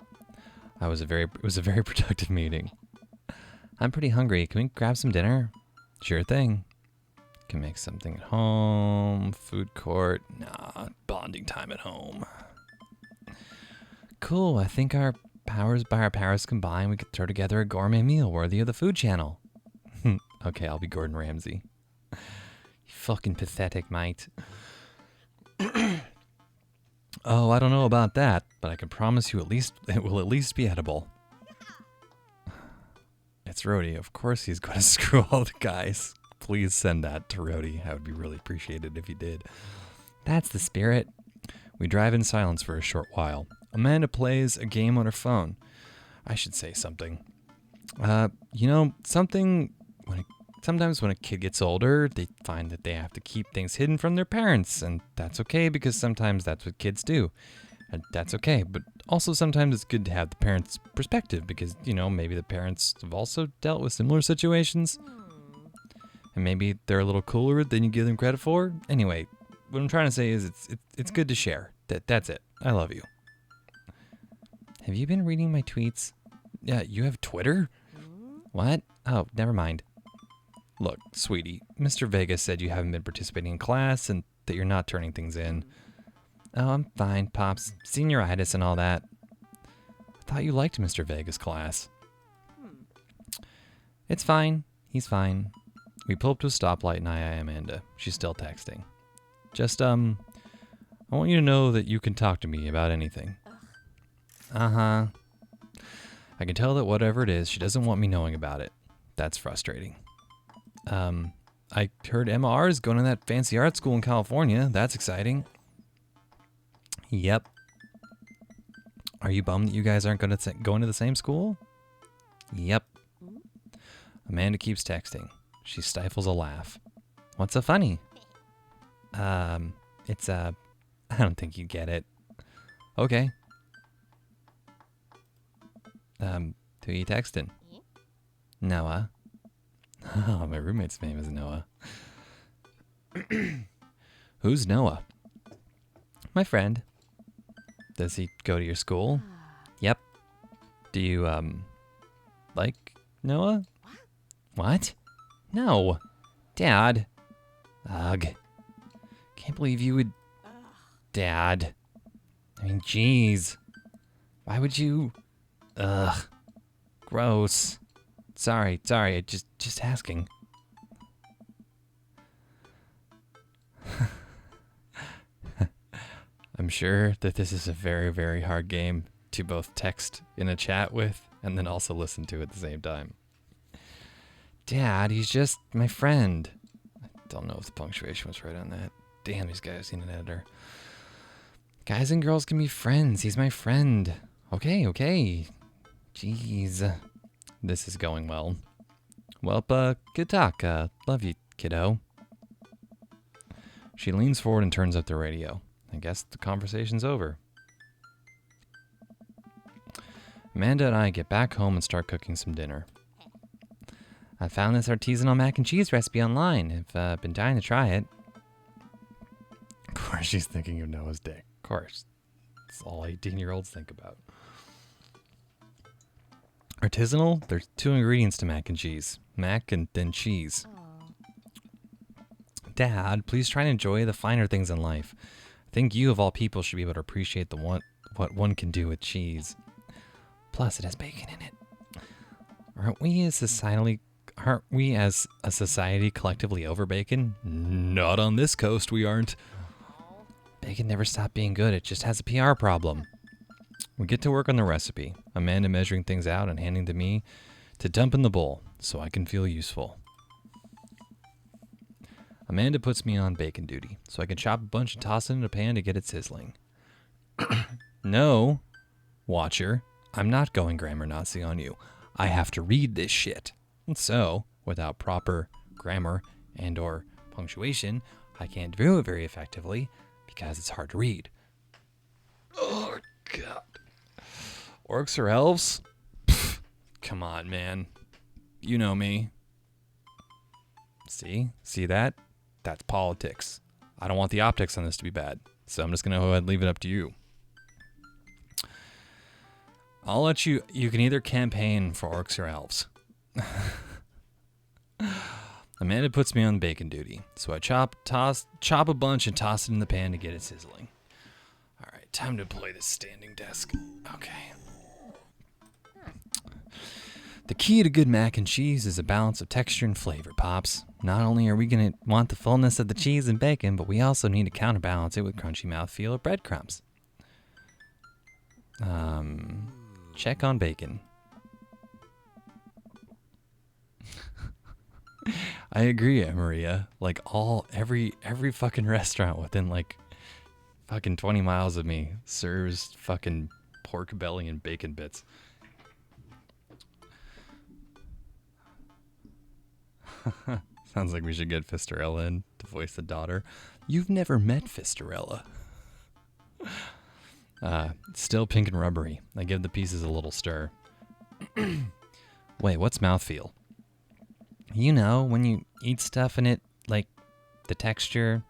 It was a very productive meeting. I'm pretty hungry. Can we grab some dinner? Sure thing. Can make something at home. Food court. Nah, bonding time at home. Cool. I think by our powers combined, we could throw together a gourmet meal worthy of the Food Channel. Okay, I'll be Gordon Ramsay. You fucking pathetic, mate. Oh, I don't know about that, but I can promise you it will at least be edible. It's Rhodey. Of course he's going to screw all the guys. Please send that to Rhodey. I would be really appreciated if you did. That's the spirit. We drive in silence for a short while. Amanda plays a game on her phone. I should say something. Sometimes when a kid gets older, they find that they have to keep things hidden from their parents, and that's okay because sometimes that's what kids do. And that's okay, but also sometimes it's good to have the parents' perspective because, maybe the parents have also dealt with similar situations. And maybe they're a little cooler than you give them credit for. Anyway, what I'm trying to say is it's good to share. That's it. I love you. Have you been reading my tweets? Yeah, you have Twitter? What? Oh, never mind. Look, sweetie, Mr. Vega said you haven't been participating in class and that you're not turning things in. Oh, I'm fine, Pops. Senioritis and all that. I thought you liked Mr. Vega's class. It's fine. He's fine. We pull up to a stoplight and I eye Amanda. She's still texting. I want you to know that you can talk to me about anything. Uh-huh. I can tell that whatever it is, she doesn't want me knowing about it. That's frustrating. I heard Emma R is going to that fancy art school in California. That's exciting. Yep. Are you bummed that you guys aren't going to the same school? Yep. Amanda keeps texting. She stifles a laugh. What's so funny? I don't think you get it. Okay. Who are you texting? Noah. Oh, my roommate's name is Noah. Who's Noah? My friend. Does he go to your school? Yep. Do you, like Noah? What? No. Dad. Ugh. Can't believe you would... Dad. I mean, jeez. Why would you... Ugh. Gross. Sorry, just asking. I'm sure that this is a very, very hard game to both text in a chat with and then also listen to at the same time. Dad, he's just my friend. I don't know if the punctuation was right on that. Damn, these guys need an editor. Guys and girls can be friends. He's my friend. Okay. Jeez. This is going well. Well, good talk. Love you, kiddo. She leans forward and turns up the radio. I guess the conversation's over. Amanda and I get back home and start cooking some dinner. I found this artisanal mac and cheese recipe online. I've been dying to try it. Of course she's thinking of Noah's dick. Of course. It's all 18-year-olds think about. Artisanal? There's 2 ingredients to mac and cheese. Mac and then cheese. Dad, please try and enjoy the finer things in life. I think you, of all people, should be able to appreciate what one can do with cheese. Plus, it has bacon in it. Aren't we as a society collectively over bacon? Not on this coast, we aren't. Bacon never stopped being good. It just has a PR problem. We get to work on the recipe. Amanda measuring things out and handing to me to dump in the bowl so I can feel useful. Amanda puts me on bacon duty so I can chop a bunch and toss it in a pan to get it sizzling. No, watcher, I'm not going grammar Nazi on you. I have to read this shit. And so, without proper grammar and or punctuation, I can't do it very effectively because it's hard to read. Oh, God. Orcs or elves? Pfft, come on, man. You know me. See that? That's politics. I don't want the optics on this to be bad, so I'm just going to go ahead and leave it up to you. I'll let you can either campaign for orcs or elves. Amanda puts me on bacon duty, so I chop a bunch and toss it in the pan to get it sizzling. All right, time to play this standing desk. Okay. The key to good mac and cheese is a balance of texture and flavor, Pops. Not only are we going to want the fullness of the cheese and bacon, but we also need to counterbalance it with crunchy mouthfeel of breadcrumbs. Check on bacon. I agree, Maria. Like every fucking restaurant within like fucking 20 miles of me serves fucking pork belly and bacon bits. Sounds like we should get Fistarella in to voice the daughter. You've never met Fistarella. Still pink and rubbery. I give the pieces a little stir. Wait, what's mouthfeel? You know, when you eat stuff and it, like, the texture.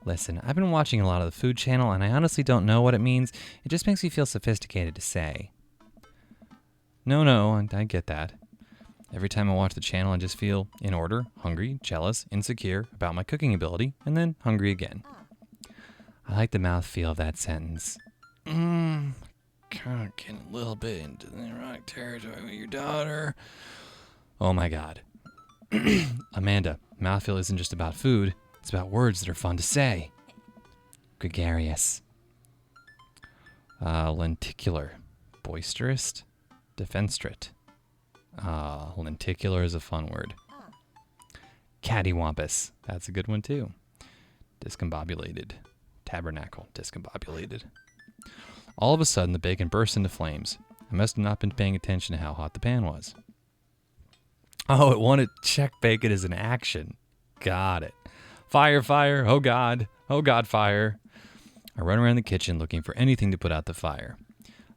Listen, I've been watching a lot of the Food Channel, and I honestly don't know what it means. It just makes me feel sophisticated to say. No, I get that. Every time I watch the channel, I just feel in order, hungry, jealous, insecure about my cooking ability, and then hungry again. I like the mouthfeel of that sentence. Kind of getting a little bit into the erotic territory with your daughter. Oh my God. Amanda, mouthfeel isn't just about food. It's about words that are fun to say. Gregarious. Lenticular. Boisterous. Defenstrate. Lenticular is a fun word. Cattywampus. That's a good one too. Discombobulated. Tabernacle. Discombobulated. All of a sudden, the bacon burst into flames. I must have not been paying attention to how hot the pan was. Oh, it wanted check bacon as an action. Got it. Fire, fire. Oh, God. Oh, God, fire. I run around the kitchen looking for anything to put out the fire.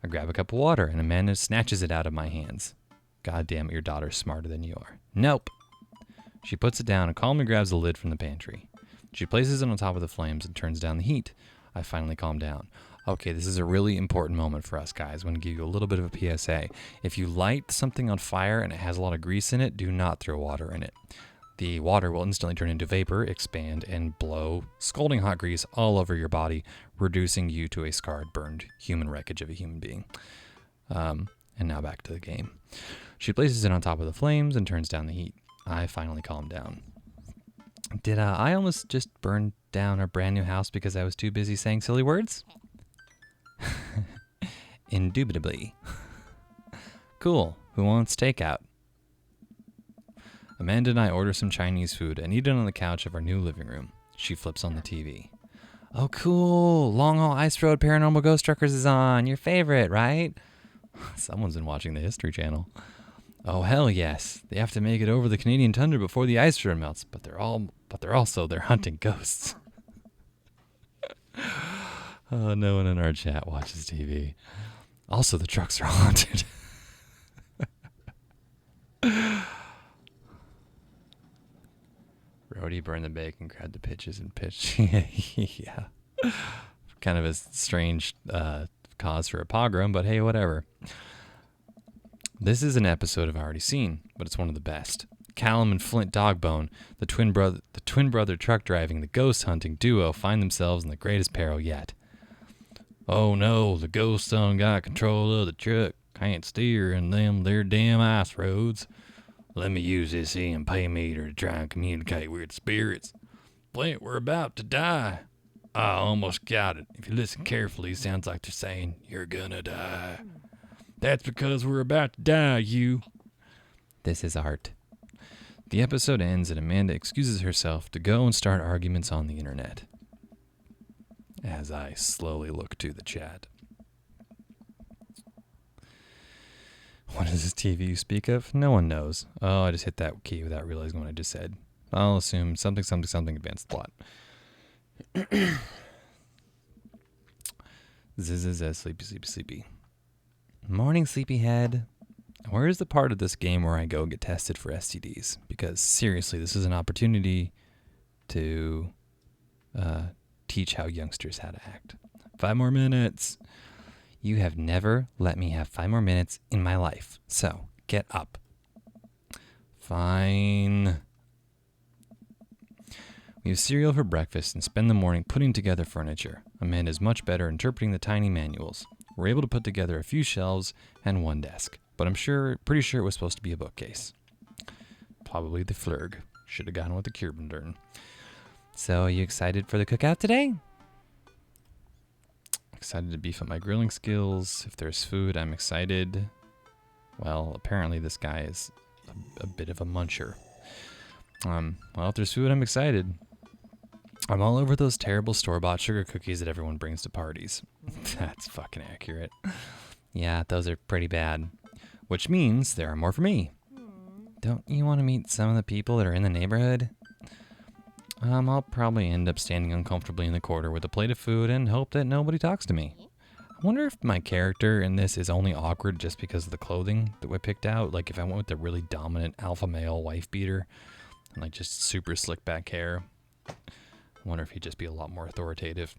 I grab a cup of water, and Amanda snatches it out of my hands. God damn it, your daughter's smarter than you are. Nope. She puts it down and calmly grabs the lid from the pantry. She places it on top of the flames and turns down the heat. I finally calm down. Okay, this is a really important moment for us, guys. I'm going to give you a little bit of a PSA. If you light something on fire and it has a lot of grease in it, do not throw water in it. The water will instantly turn into vapor, expand, and blow scalding hot grease all over your body, reducing you to a scarred, burned human wreckage of a human being. And now back to the game. She places it on top of the flames and turns down the heat. I finally calm down. Did I almost just burn down our brand new house because I was too busy saying silly words? Indubitably. Cool. Who wants takeout? Amanda and I order some Chinese food and eat it on the couch of our new living room. She flips on the TV. Oh, cool. Long Haul Ice Road Paranormal Ghost Truckers is on. Your favorite, right? Someone's been watching the History Channel. Oh, hell yes. They have to make it over the Canadian tundra before the ice road melts, but they're hunting ghosts. Oh, no one in our chat watches TV. Also, the trucks are haunted. Rhodey burned the bacon, grabbed the pitches, and pitched. Yeah. Kind of a strange cause for a pogrom, but hey, whatever. This is an episode I've already seen, but it's one of the best. Callum and Flint Dogbone, the twin brother truck driving, the ghost hunting duo, find themselves in the greatest peril yet. Oh no, the ghost son got control of the truck. Can't steer in them there damn ice roads. Let me use this EMP meter to try and communicate with the spirits. Flint, we're about to die. I almost got it. If you listen carefully, it sounds like they're saying, you're gonna die. That's because we're about to die, you. This is art. The episode ends and Amanda excuses herself to go and start arguments on the internet. As I slowly look to the chat. What is this TV you speak of? No one knows. Oh, I just hit that key without realizing what I just said. I'll assume something advanced plot. Zzz, sleepy. Morning, sleepyhead. Where is the part of this game where I go get tested for STDs? Because seriously, this is an opportunity to teach how youngsters how to act. 5 more minutes. You have never let me have 5 more minutes in my life. So, get up. Fine. We have cereal for breakfast and spend the morning putting together furniture. Amanda's much better interpreting the tiny manuals. We're able to put together a few shelves and one desk, but pretty sure it was supposed to be a bookcase. Probably the Flurg. Should have gone with the Kierbendern. So, are you excited for the cookout today? Excited to beef up my grilling skills. If there's food, I'm excited. Well, apparently this guy is a bit of a muncher. Well, if there's food, I'm excited. I'm all over those terrible store-bought sugar cookies that everyone brings to parties. That's fucking accurate. Yeah, those are pretty bad. Which means there are more for me. Don't you want to meet some of the people that are in the neighborhood? I'll probably end up standing uncomfortably in the corner with a plate of food and hope that nobody talks to me. I wonder if my character in this is only awkward just because of the clothing that we picked out. Like if I went with the really dominant alpha male wife beater and like just super slick back hair. I wonder if he'd just be a lot more authoritative.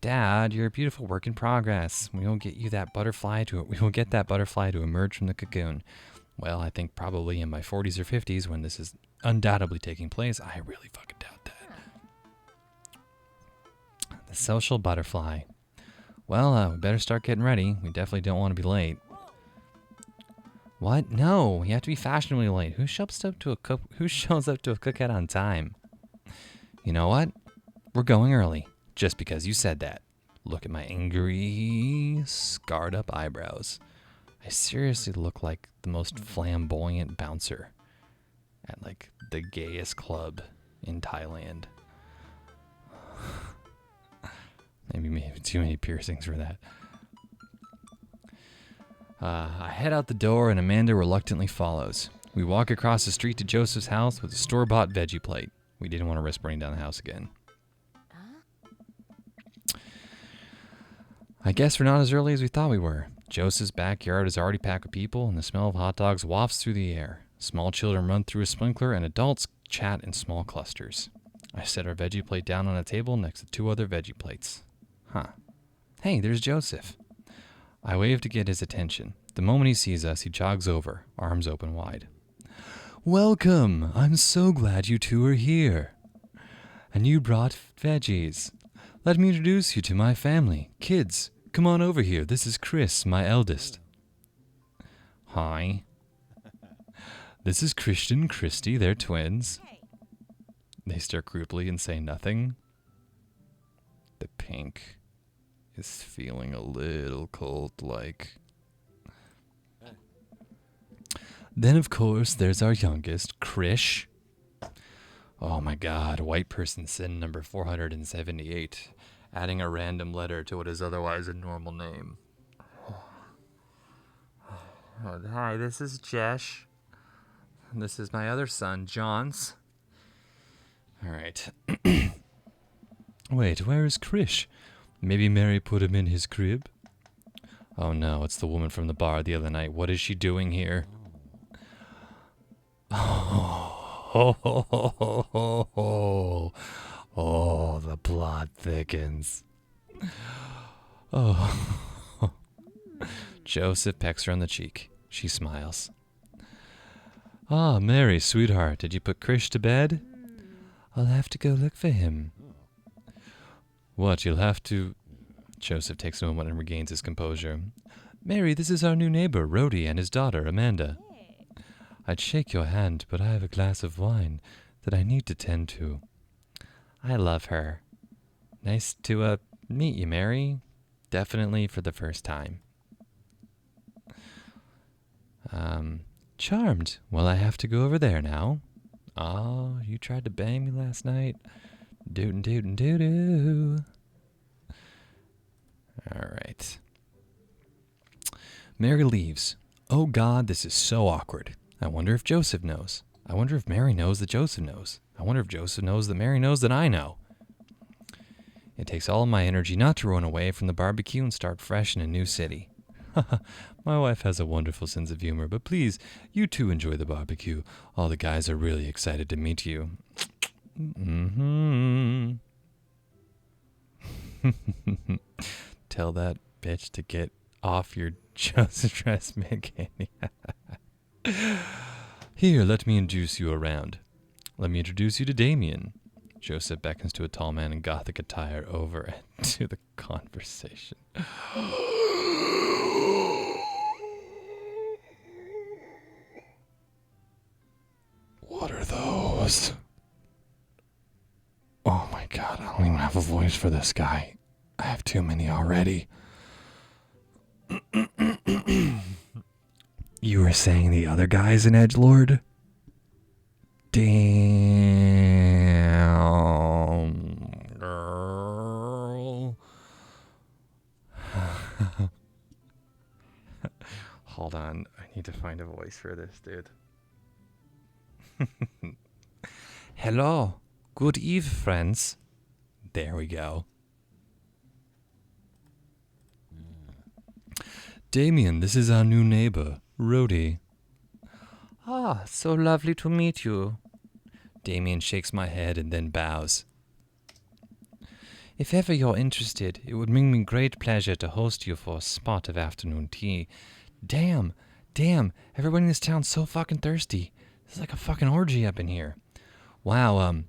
Dad, you're a beautiful work in progress. We will get that butterfly to emerge from the cocoon. Well, I think probably in my 40s or 50s when this is undoubtedly taking place. I really fucking doubt that. The social butterfly. Well, we better start getting ready. We definitely don't want to be late. What? No, you have to be fashionably late. Who shows up to a cookout on time? You know what? We're going early, just because you said that. Look at my angry, scarred up eyebrows. I seriously look like the most flamboyant bouncer at like the gayest club in Thailand. Maybe too many piercings for that. I head out the door and Amanda reluctantly follows. We walk across the street to Joseph's house with a store-bought veggie plate. We didn't want to risk burning down the house again. I guess we're not as early as we thought we were. Joseph's backyard is already packed with people, and the smell of hot dogs wafts through the air. Small children run through a sprinkler, and adults chat in small clusters. I set our veggie plate down on a table next to 2 other veggie plates. Huh. Hey, there's Joseph. I wave to get his attention. The moment he sees us, he jogs over, arms open wide. Welcome! I'm so glad you two are here. And you brought veggies. Let me introduce you to my family. Kids, come on over here. This is Chris, my eldest. Hi. This is Christian and Christy. They're twins. They stare creepily and say nothing. The pink is feeling a little cold-like. Then, of course, there's our youngest, Krish. Oh my god, white person sin number 478. Adding a random letter to what is otherwise a normal name. Oh, hi, this is Jesh. This is my other son, Johns. Alright. Wait, where is Krish? Maybe Mary put him in his crib? Oh no, it's the woman from the bar the other night. What is she doing here? Oh, the plot thickens. Oh. Joseph pecks her on the cheek. She smiles. Ah, Mary, sweetheart, did you put Krish to bed? I'll have to go look for him. What, you'll have to... Joseph takes a moment and regains his composure. Mary, this is our new neighbor, Rhodey, and his daughter, Amanda. I'd shake your hand, but I have a glass of wine that I need to tend to. I love her. Nice to, meet you, Mary. Definitely for the first time. Charmed. Well, I have to go over there now. Oh, you tried to bang me last night. Dootin' dootin' doo-doo. Alright. Mary leaves. Oh god, this is so awkward. I wonder if Joseph knows. I wonder if Mary knows that Joseph knows. I wonder if Joseph knows that Mary knows that I know. It takes all of my energy not to run away from the barbecue and start fresh in a new city. My wife has a wonderful sense of humor, but please, you too enjoy the barbecue. All the guys are really excited to meet you. Mm-hmm. Tell that bitch to get off your Joseph dress, McKinney. Here, let me introduce you around. Let me introduce you to Damien. Joseph beckons to a tall man in gothic attire over to the conversation. What are those? Oh my god, I don't even have a voice for this guy. I have too many already. You were saying the other guy's an edgelord? Damn, girl. Hold on, I need to find a voice for this, dude. Hello, good eve, friends. There we go. Damien, this is our new neighbor, Rhodey. Ah, so lovely to meet you. Damien shakes my head and then bows. If ever you're interested, it would bring me great pleasure to host you for a spot of afternoon tea. Damn, everybody in this town's so fucking thirsty. It's like a fucking orgy up in here. Wow,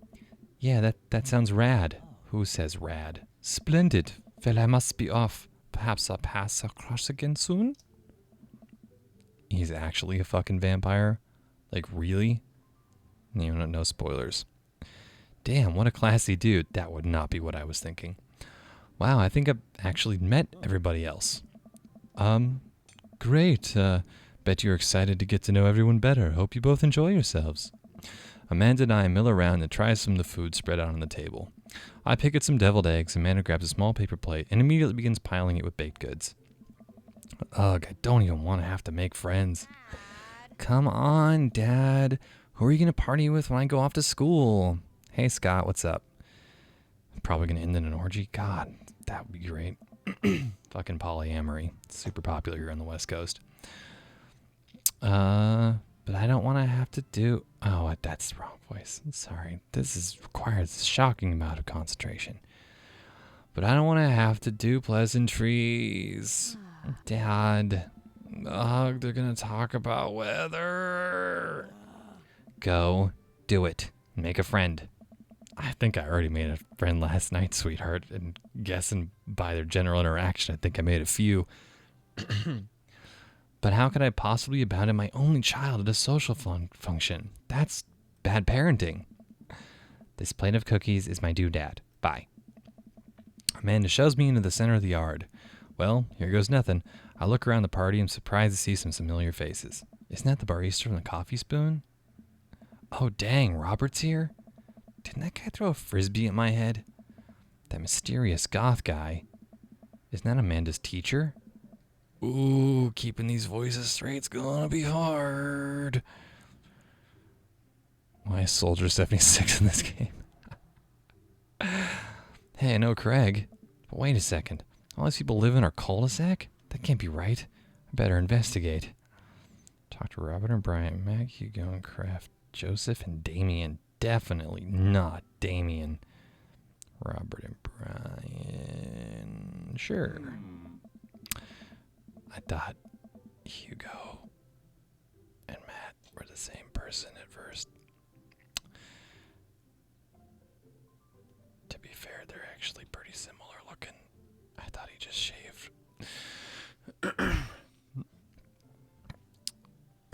yeah, that sounds rad. Who says rad? Splendid. Well, I must be off. Perhaps I'll pass across again soon? He's actually a fucking vampire? Like, really? No spoilers. Damn, what a classy dude. That would not be what I was thinking. Wow, I think I've actually met everybody else. Great. Bet you're excited to get to know everyone better. Hope you both enjoy yourselves. Amanda and I mill around and try some of the food spread out on the table. I pick at some deviled eggs, and Amanda grabs a small paper plate and immediately begins piling it with baked goods. Ugh, I don't even want to have to make friends. Come on, Dad. Who are you going to party with when I go off to school? Hey, Scott, what's up? Probably going to end in an orgy? God, that would be great. Fucking polyamory. It's super popular here on the West Coast. But I don't want to have to do... Oh, that's the wrong voice. Sorry. This requires a shocking amount of concentration. But I don't want to have to do pleasantries. Dad. Ugh, they're going to talk about weather. Go. Do it. Make a friend. I think I already made a friend last night, sweetheart. And guessing by their general interaction, I think I made a few. But how could I possibly abandon my only child at a social function? That's bad parenting. This plate of cookies is my due dad. Bye. Amanda shoves me into the center of the yard. Well, here goes nothing. I look around the party and I'm surprised to see some familiar faces. Isn't that the barista from the Coffee Spoon? Oh, dang, Robert's here? Didn't that guy throw a frisbee at my head? That mysterious goth guy. Isn't that Amanda's teacher? Ooh, keeping these voices straight's gonna be hard. Why is Soldier 76 in this game? Hey, I know Craig. But wait a second. All these people live in our cul-de-sac? That can't be right. I better investigate. Talk to Robert and Brian, Mac, Hugo, and Kraft, Joseph, and Damien. Definitely not Damien. Robert and Brian. Sure. I thought Hugo and Matt were the same person at first. To be fair, they're actually pretty similar looking. I thought he just shaved.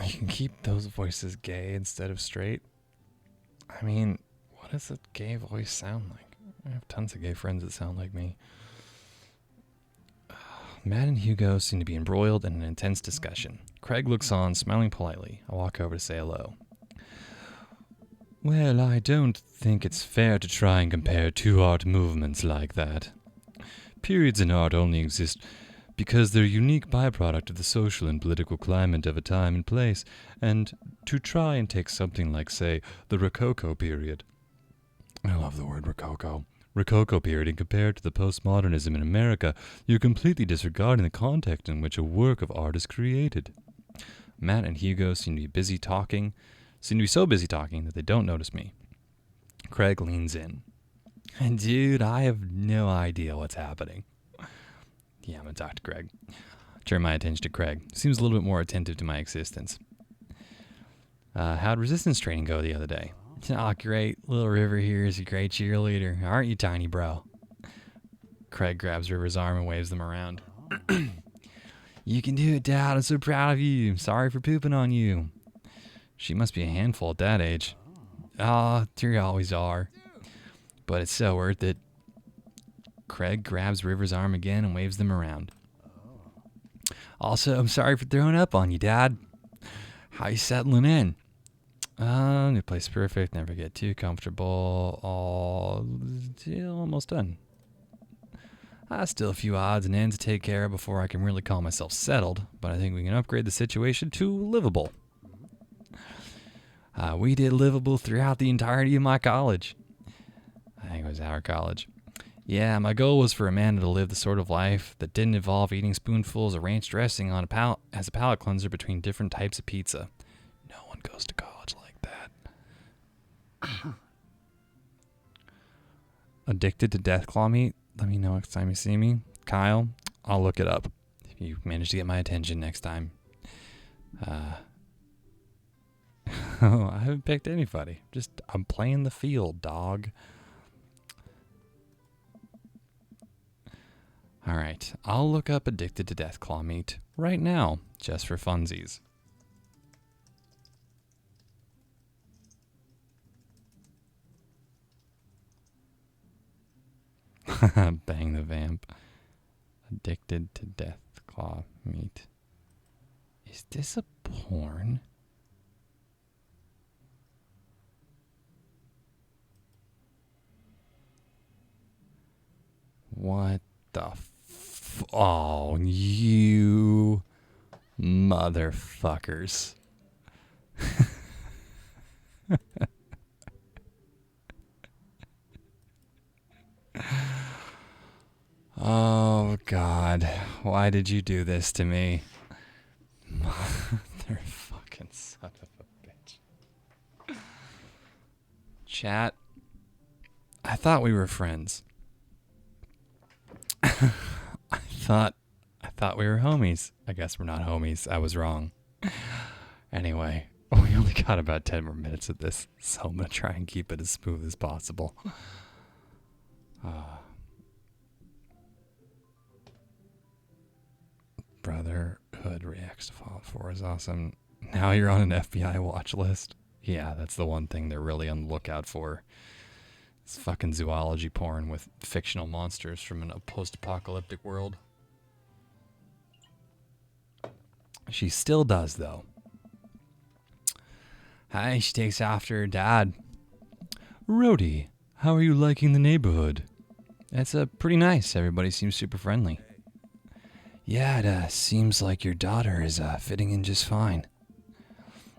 You can keep those voices gay instead of straight. I mean, what does a gay voice sound like? I have tons of gay friends that sound like me. Matt and Hugo seem to be embroiled in an intense discussion. Craig looks on, smiling politely. I walk over to say hello. Well, I don't think it's fair to try and compare two art movements like that. Periods in art only exist because they're a unique byproduct of the social and political climate of a time and place, and to try and take something like, say, the Rococo period. I love the word Rococo. Rococo period and compared to the postmodernism in America, you're completely disregarding the context in which a work of art is created. Matt and Hugo seem to be so busy talking that they don't notice me. Craig leans in. And dude, I have no idea what's happening. Yeah, I'm gonna talk to Craig. Turn my attention to Craig. Seems a little bit more attentive to my existence. How'd resistance training go the other day? Oh, great. Little River here is a great cheerleader. Aren't you, tiny bro? Craig grabs River's arm and waves them around. You can do it, Dad. I'm so proud of you. Sorry for pooping on you. She must be a handful at that age. Ah, you always are. But it's so worth it. Craig grabs River's arm again and waves them around. Also, I'm sorry for throwing up on you, Dad. How you settling in? New place perfect. Never get too comfortable. Almost done. Still a few odds and ends to take care of before I can really call myself settled, but I think we can upgrade the situation to livable. We did livable throughout the entirety of my college. I think it was our college. Yeah, my goal was for Amanda to live the sort of life that didn't involve eating spoonfuls of ranch dressing on as a palate cleanser between different types of pizza. No one goes to college like that. Addicted to death claw meat? Let me know next time you see me. Kyle, I'll look it up. If you manage to get my attention next time. I haven't picked anybody. I'm playing the field, dog. Alright, I'll look up addicted to death claw meat right now, just for funsies. Bang the vamp. Addicted to death claw meat. Is this a porn? What the oh, you motherfuckers. Oh, God. Why did you do this to me? Mother fucking son of a bitch. Chat. I thought we were friends. I thought we were homies. I guess we're not homies. I was wrong. Anyway, we only got about 10 more minutes of this, so I'm going to try and keep it as smooth as possible. Brotherhood reacts to Fallout 4 is awesome. Now you're on an FBI watch list. Yeah, that's the one thing they're really on the lookout for. It's fucking zoology porn with fictional monsters from a post-apocalyptic world. She still does, though. Hi, she takes after her dad. Rhodey, how are you liking the neighborhood? It's pretty nice. Everybody seems super friendly. Yeah, it seems like your daughter is fitting in just fine.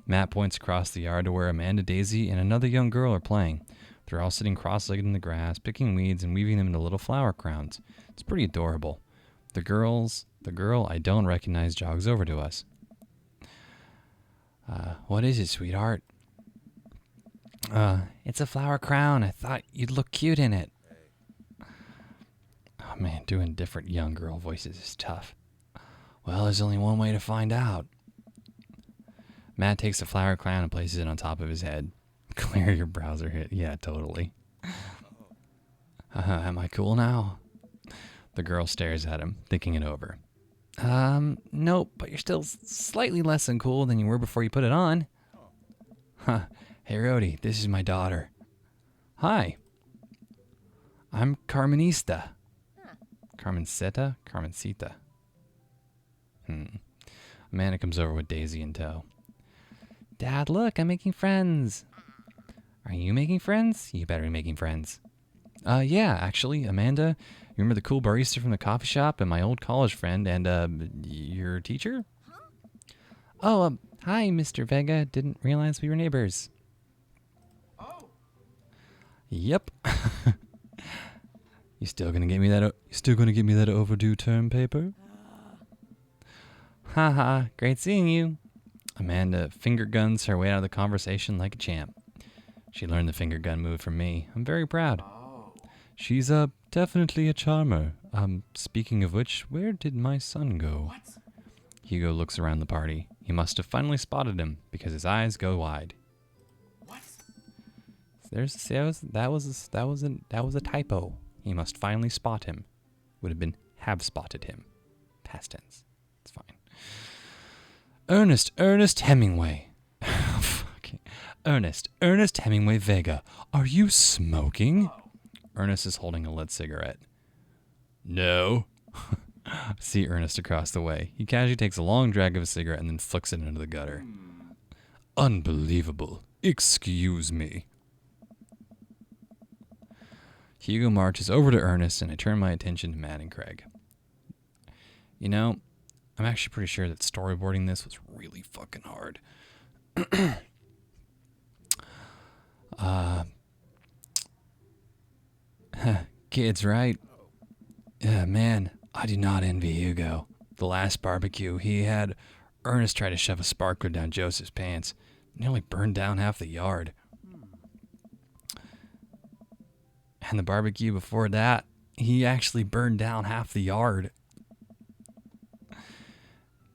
Matt points across the yard to where Amanda, Daisy, and another young girl are playing. They're all sitting cross-legged in the grass, picking weeds and weaving them into little flower crowns. It's pretty adorable. The girl I don't recognize jogs over to us. What is it, sweetheart? It's a flower crown. I thought you'd look cute in it. Oh man, doing different young girl voices is tough. Well, there's only one way to find out. Matt takes the flower crown and places it on top of his head. Clear your browser hit. Yeah, totally. Am I cool now? The girl stares at him, thinking it over. Nope, but you're still slightly less than cool than you were before you put it on. Huh. Hey, Rhodey, this is my daughter. Hi. I'm Carmenista. Carmencita? Carmencita. Amanda comes over with Daisy in tow. Dad, look, I'm making friends. Are you making friends? You better be making friends. Yeah, actually, Amanda, you remember the cool barista from the coffee shop and my old college friend and, your teacher? Oh, hi, Mr. Vega. Didn't realize we were neighbors. Oh. Yep. You still gonna get me that overdue term paper? Haha, great seeing you. Amanda finger guns her way out of the conversation like a champ. She learned the finger gun move from me. I'm very proud. She's definitely a charmer. Speaking of which, where did my son go? What? Hugo looks around the party. He must have finally spotted him because his eyes go wide. What? That was a typo. He must finally spot him. Would have been have spotted him. Past tense. It's fine. Ernest Hemingway. Fucking Ernest Hemingway Vega. Are you smoking? Ernest is holding a lit cigarette. No. See Ernest across the way. He casually takes a long drag of a cigarette and then flicks it into the gutter. Unbelievable. Excuse me. Hugo marches over to Ernest and I turn my attention to Matt and Craig. You know, I'm actually pretty sure that storyboarding this was really fucking hard. Kids, right? Yeah, man, I do not envy Hugo. The last barbecue he had, Ernest tried to shove a sparkler down Joseph's pants. Nearly burned down half the yard. And the barbecue before that, he actually burned down half the yard.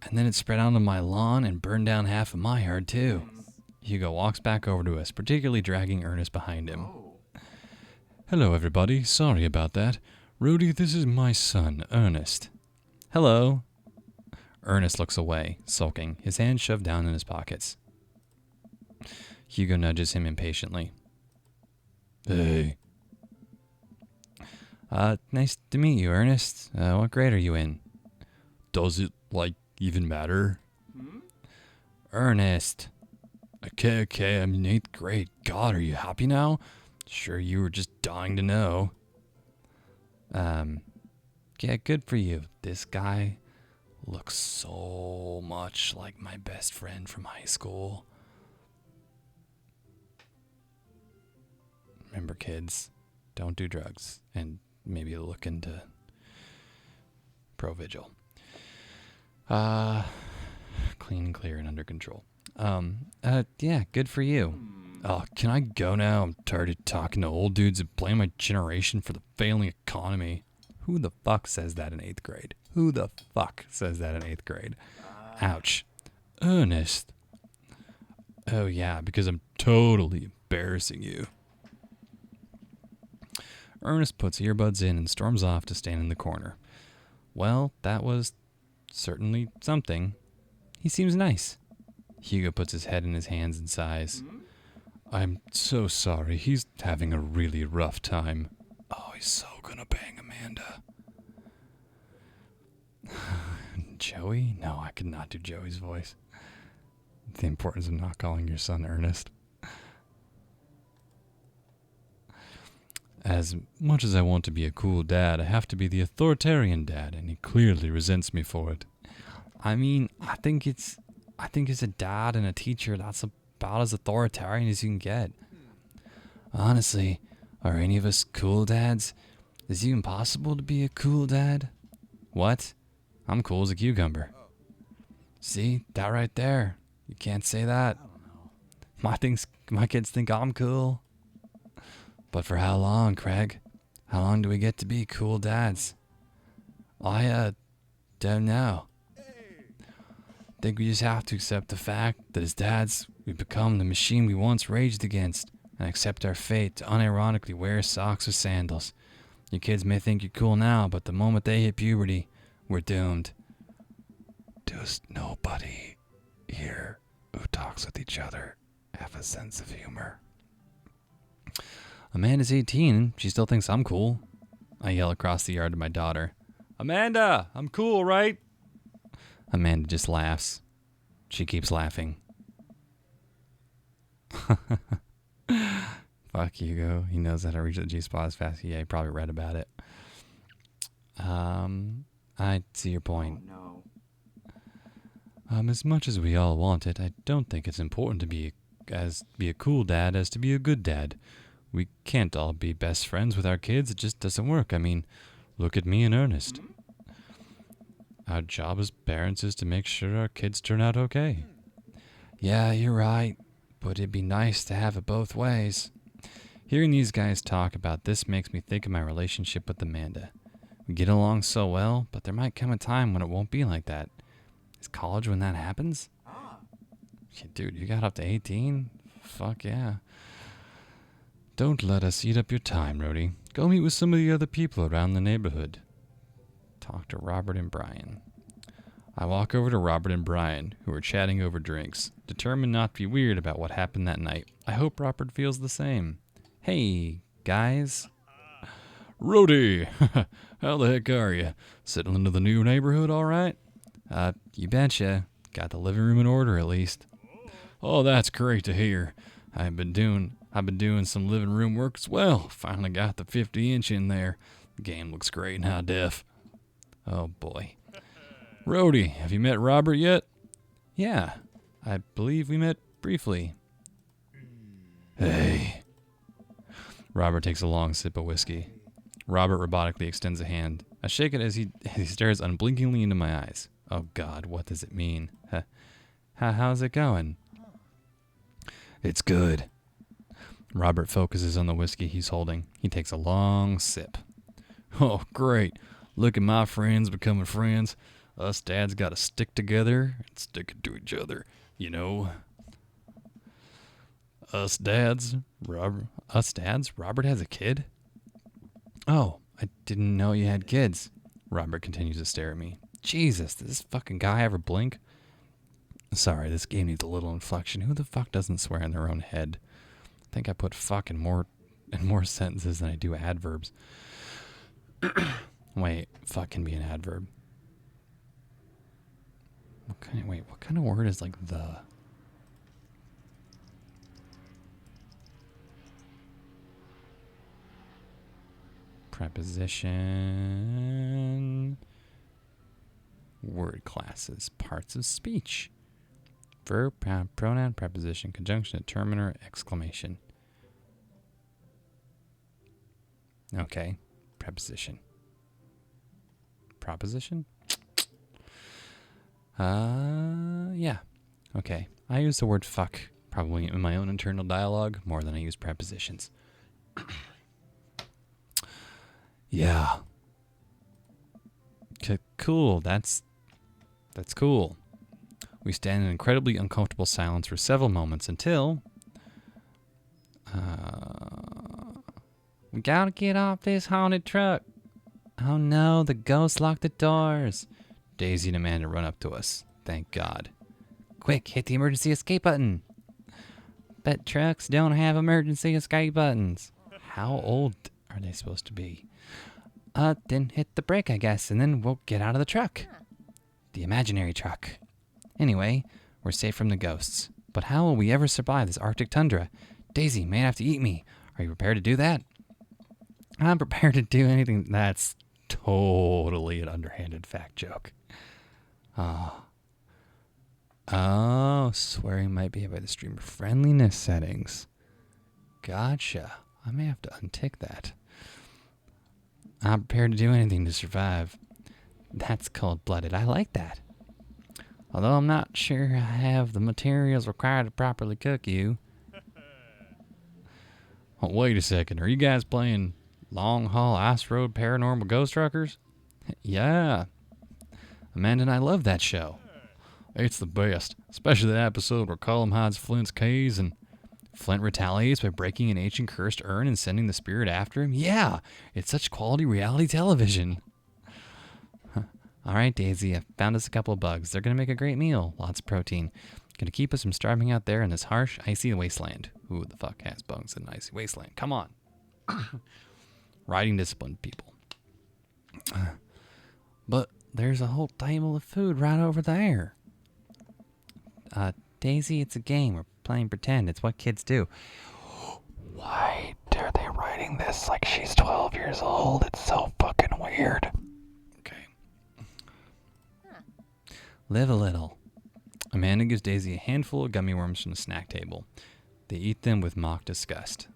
And then it spread onto my lawn and burned down half of my yard, too. Hugo walks back over to us, particularly dragging Ernest behind him. Hello, everybody. Sorry about that. Rhodey, this is my son, Ernest. Hello. Ernest looks away, sulking, his hands shoved down in his pockets. Hugo nudges him impatiently. Hey. Nice to meet you, Ernest. What grade are you in? Does it, even matter? Ernest. Okay, I'm in 8th grade. God, are you happy now? Sure, you were just dying to know. Yeah, good for you. This guy looks so much like my best friend from high school. Remember, kids, don't do drugs, and maybe look into Provigil. Clean and clear and under control. Yeah, good for you. Oh, can I go now? I'm tired of talking to old dudes and blame my generation for the failing economy. Who the fuck says that in 8th grade? Who the fuck says that in 8th grade? Ouch. Ernest. Oh yeah, because I'm totally embarrassing you. Ernest puts earbuds in and storms off to stand in the corner. Well, that was certainly something. He seems nice. Hugo puts his head in his hands and sighs. I'm so sorry. He's having a really rough time. Oh, he's so gonna bang Amanda. Joey? No, I could not do Joey's voice. The importance of not calling your son Ernest. As much as I want to be a cool dad, I have to be the authoritarian dad, and he clearly resents me for it. I mean, I think it's a dad and a teacher, that's about as authoritarian as you can get. Honestly, are any of us cool dads? Is it even possible to be a cool dad? What? I'm cool as a cucumber. See, that right there. You can't say that. My kids think I'm cool. But for how long, Craig? How long do we get to be cool dads? I don't know. I think we just have to accept the fact that as dads, we become the machine we once raged against, and accept our fate to unironically wear socks or sandals. Your kids may think you're cool now, but the moment they hit puberty, we're doomed. Does nobody here who talks with each other have a sense of humor? Amanda's 18, she still thinks I'm cool. I yell across the yard to my daughter. Amanda, I'm cool, right? Amanda just laughs. She keeps laughing. Fuck Hugo. He knows how to reach the G-spot as fast. Yeah, he probably read about it. I see your point. Oh, no. As much as we all want it, I don't think it's important to be a cool dad as to be a good dad. We can't all be best friends with our kids. It just doesn't work. I mean, look at me and Ernest. Our job as parents is to make sure our kids turn out okay. Yeah, you're right, but it'd be nice to have it both ways. Hearing these guys talk about this makes me think of my relationship with Amanda. We get along so well, but there might come a time when it won't be like that. Is college when that happens? Yeah, dude, you got up to 18? Fuck yeah. Don't let us eat up your time, Rhodey. Go meet with some of the other people around the neighborhood. Talk to Robert and Brian. I walk over to Robert and Brian, who are chatting over drinks, determined not to be weird about what happened that night. I hope Robert feels the same. Hey, guys. Rhodey! How the heck are you? Settling into the new neighborhood all right? You betcha. Got the living room in order at least. Oh, that's great to hear. I've been doing some living room work as well. Finally got the 50-inch in there. The game looks great in high def. Oh boy. Rhodey, have you met Robert yet? Yeah, I believe we met briefly. Hey. Robert takes a long sip of whiskey. Robert robotically extends a hand. I shake it as he stares unblinkingly into my eyes. Oh God, what does it mean? How's it going? It's good. Robert focuses on the whiskey he's holding. He takes a long sip. Oh, great. Look at my friends becoming friends. Us dads gotta stick together and stick it to each other, you know. Us dads? Robert has a kid? Oh, I didn't know you had kids. Robert continues to stare at me. Jesus, does this fucking guy ever blink? Sorry, this game needs a little inflection. Who the fuck doesn't swear in their own head? I think I put fuck in more sentences than I do adverbs. Wait, fuck can be an adverb. What kind of word is like the? Preposition. Word classes. Parts of speech. Verb, pronoun, preposition, conjunction, determiner, exclamation. Okay. Preposition. Proposition? Yeah. Okay. I use the word fuck probably in my own internal dialogue more than I use prepositions. Yeah. cool. That's cool. We stand in incredibly uncomfortable silence for several moments until... we gotta get off this haunted truck. Oh no, the ghost locked the doors. Daisy and Amanda run up to us. Thank God. Quick, hit the emergency escape button. But trucks don't have emergency escape buttons. How old are they supposed to be? Then hit the brake, I guess, and then we'll get out of the truck. The imaginary truck. Anyway, we're safe from the ghosts. But how will we ever survive this Arctic tundra? Daisy may have to eat me. Are you prepared to do that? I'm prepared to do anything. That's totally an underhanded fact joke. Oh, swearing might be by the streamer friendliness settings. Gotcha. I may have to untick that. I'm prepared to do anything to survive. That's cold-blooded. I like that. Although I'm not sure I have the materials required to properly cook you. Oh, wait a second. Are you guys playing Long Haul Ice Road Paranormal Ghost Truckers? Yeah. Amanda and I love that show. It's the best. Especially that episode where Colum hides Flint's keys and Flint retaliates by breaking an ancient cursed urn and sending the spirit after him. Yeah, it's such quality reality television. All right, Daisy, I found us a couple of bugs. They're going to make a great meal. Lots of protein. Going to keep us from starving out there in this harsh, icy wasteland. Who the fuck has bugs in an icy wasteland? Come on. Riding discipline, people. But there's a whole table of food right over there. Daisy, it's a game. We're playing pretend. It's what kids do. Why are they writing this like she's 12 years old? It's so fucking weird. Okay. Live a little. Amanda gives Daisy a handful of gummy worms from the snack table. They eat them with mock disgust.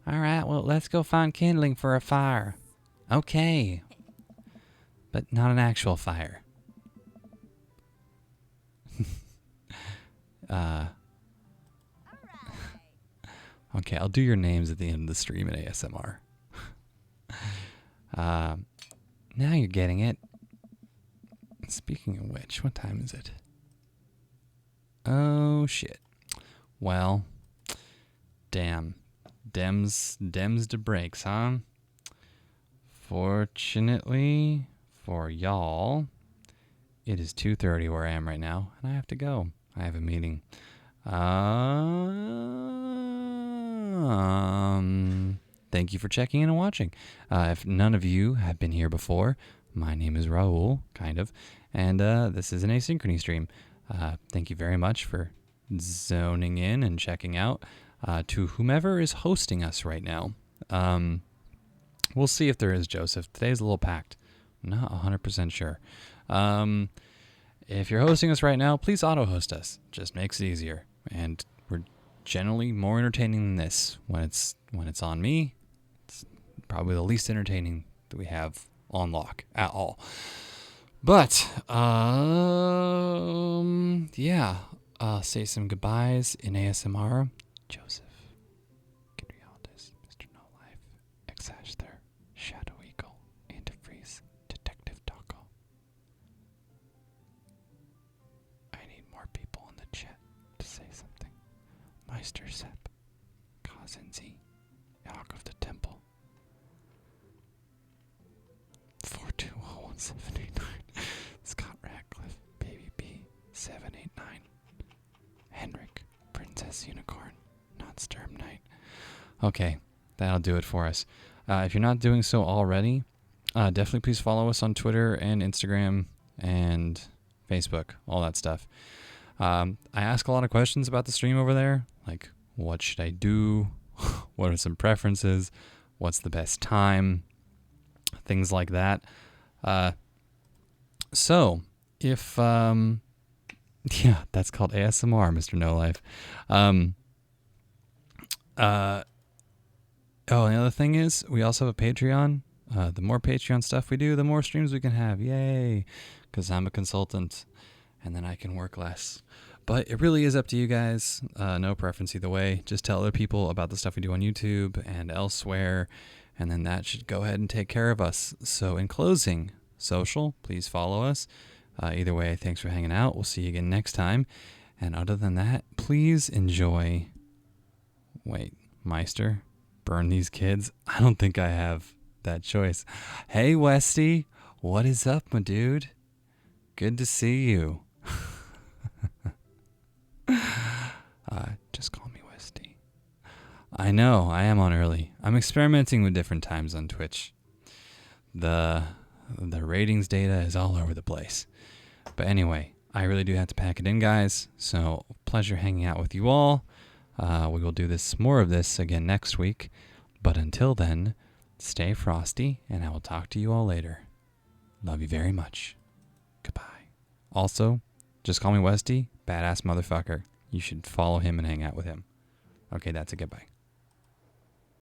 All right, well, let's go find kindling for a fire. Okay. But not an actual fire. Okay, I'll do your names at the end of the stream in ASMR. Now you're getting it. Speaking of which, what time is it? Oh, shit. Well, damn. Dems to breaks, huh? Fortunately for y'all, it is 2:30 where I am right now, and I have to go. I have a meeting. Thank you for checking in and watching. If none of you have been here before, my name is Raul, kind of, and this is an asynchrony stream. Thank you very much for zoning in and checking out. To whomever is hosting us right now. We'll see if there is, Joseph. Today's a little packed. I'm not 100% sure. If you're hosting us right now, please auto-host us. Just makes it easier. And we're generally more entertaining than this. When it's on me, it's probably the least entertaining that we have on lock at all. But, yeah. Say some goodbyes in ASMR. Joseph, Kirialdis, Mr. No Life, Exashter, Shadow Eagle, Antifreeze, Detective Taco. I need more people in the chat to say something. Meister Sepp, Kazenzi, Yog of the Temple, 4201789, Scott Radcliffe, Baby B, 789, Henrik, Princess Unicorn, not Sturm Knight. Okay, that'll do it for us. If you're not doing so already, definitely please follow us on Twitter and Instagram and Facebook, all that stuff. I ask a lot of questions about the stream over there, like what should I do? What are some preferences? What's the best time? Things like that. So, if... yeah, that's called ASMR, Mr. No Life. Oh, and the other thing is, we also have a Patreon. The more Patreon stuff we do, the more streams we can have. Yay! Because I'm a consultant, and then I can work less. But it really is up to you guys. No preference either way. Just tell other people about the stuff we do on YouTube and elsewhere, and then that should go ahead and take care of us. So in closing, social. Please follow us. Either way, thanks for hanging out. We'll see you again next time. And other than that, please enjoy. Wait, Meister, burn these kids? I don't think I have that choice. Hey, Westy, what is up, my dude? Good to see you. Just call me Westy. I know, I am on early. I'm experimenting with different times on Twitch. The ratings data is all over the place. But anyway, I really do have to pack it in, guys. So, pleasure hanging out with you all. We will do more of this again next week. But until then, stay frosty, and I will talk to you all later. Love you very much. Goodbye. Also, just call me Westy, badass motherfucker. You should follow him and hang out with him. Okay, that's a goodbye.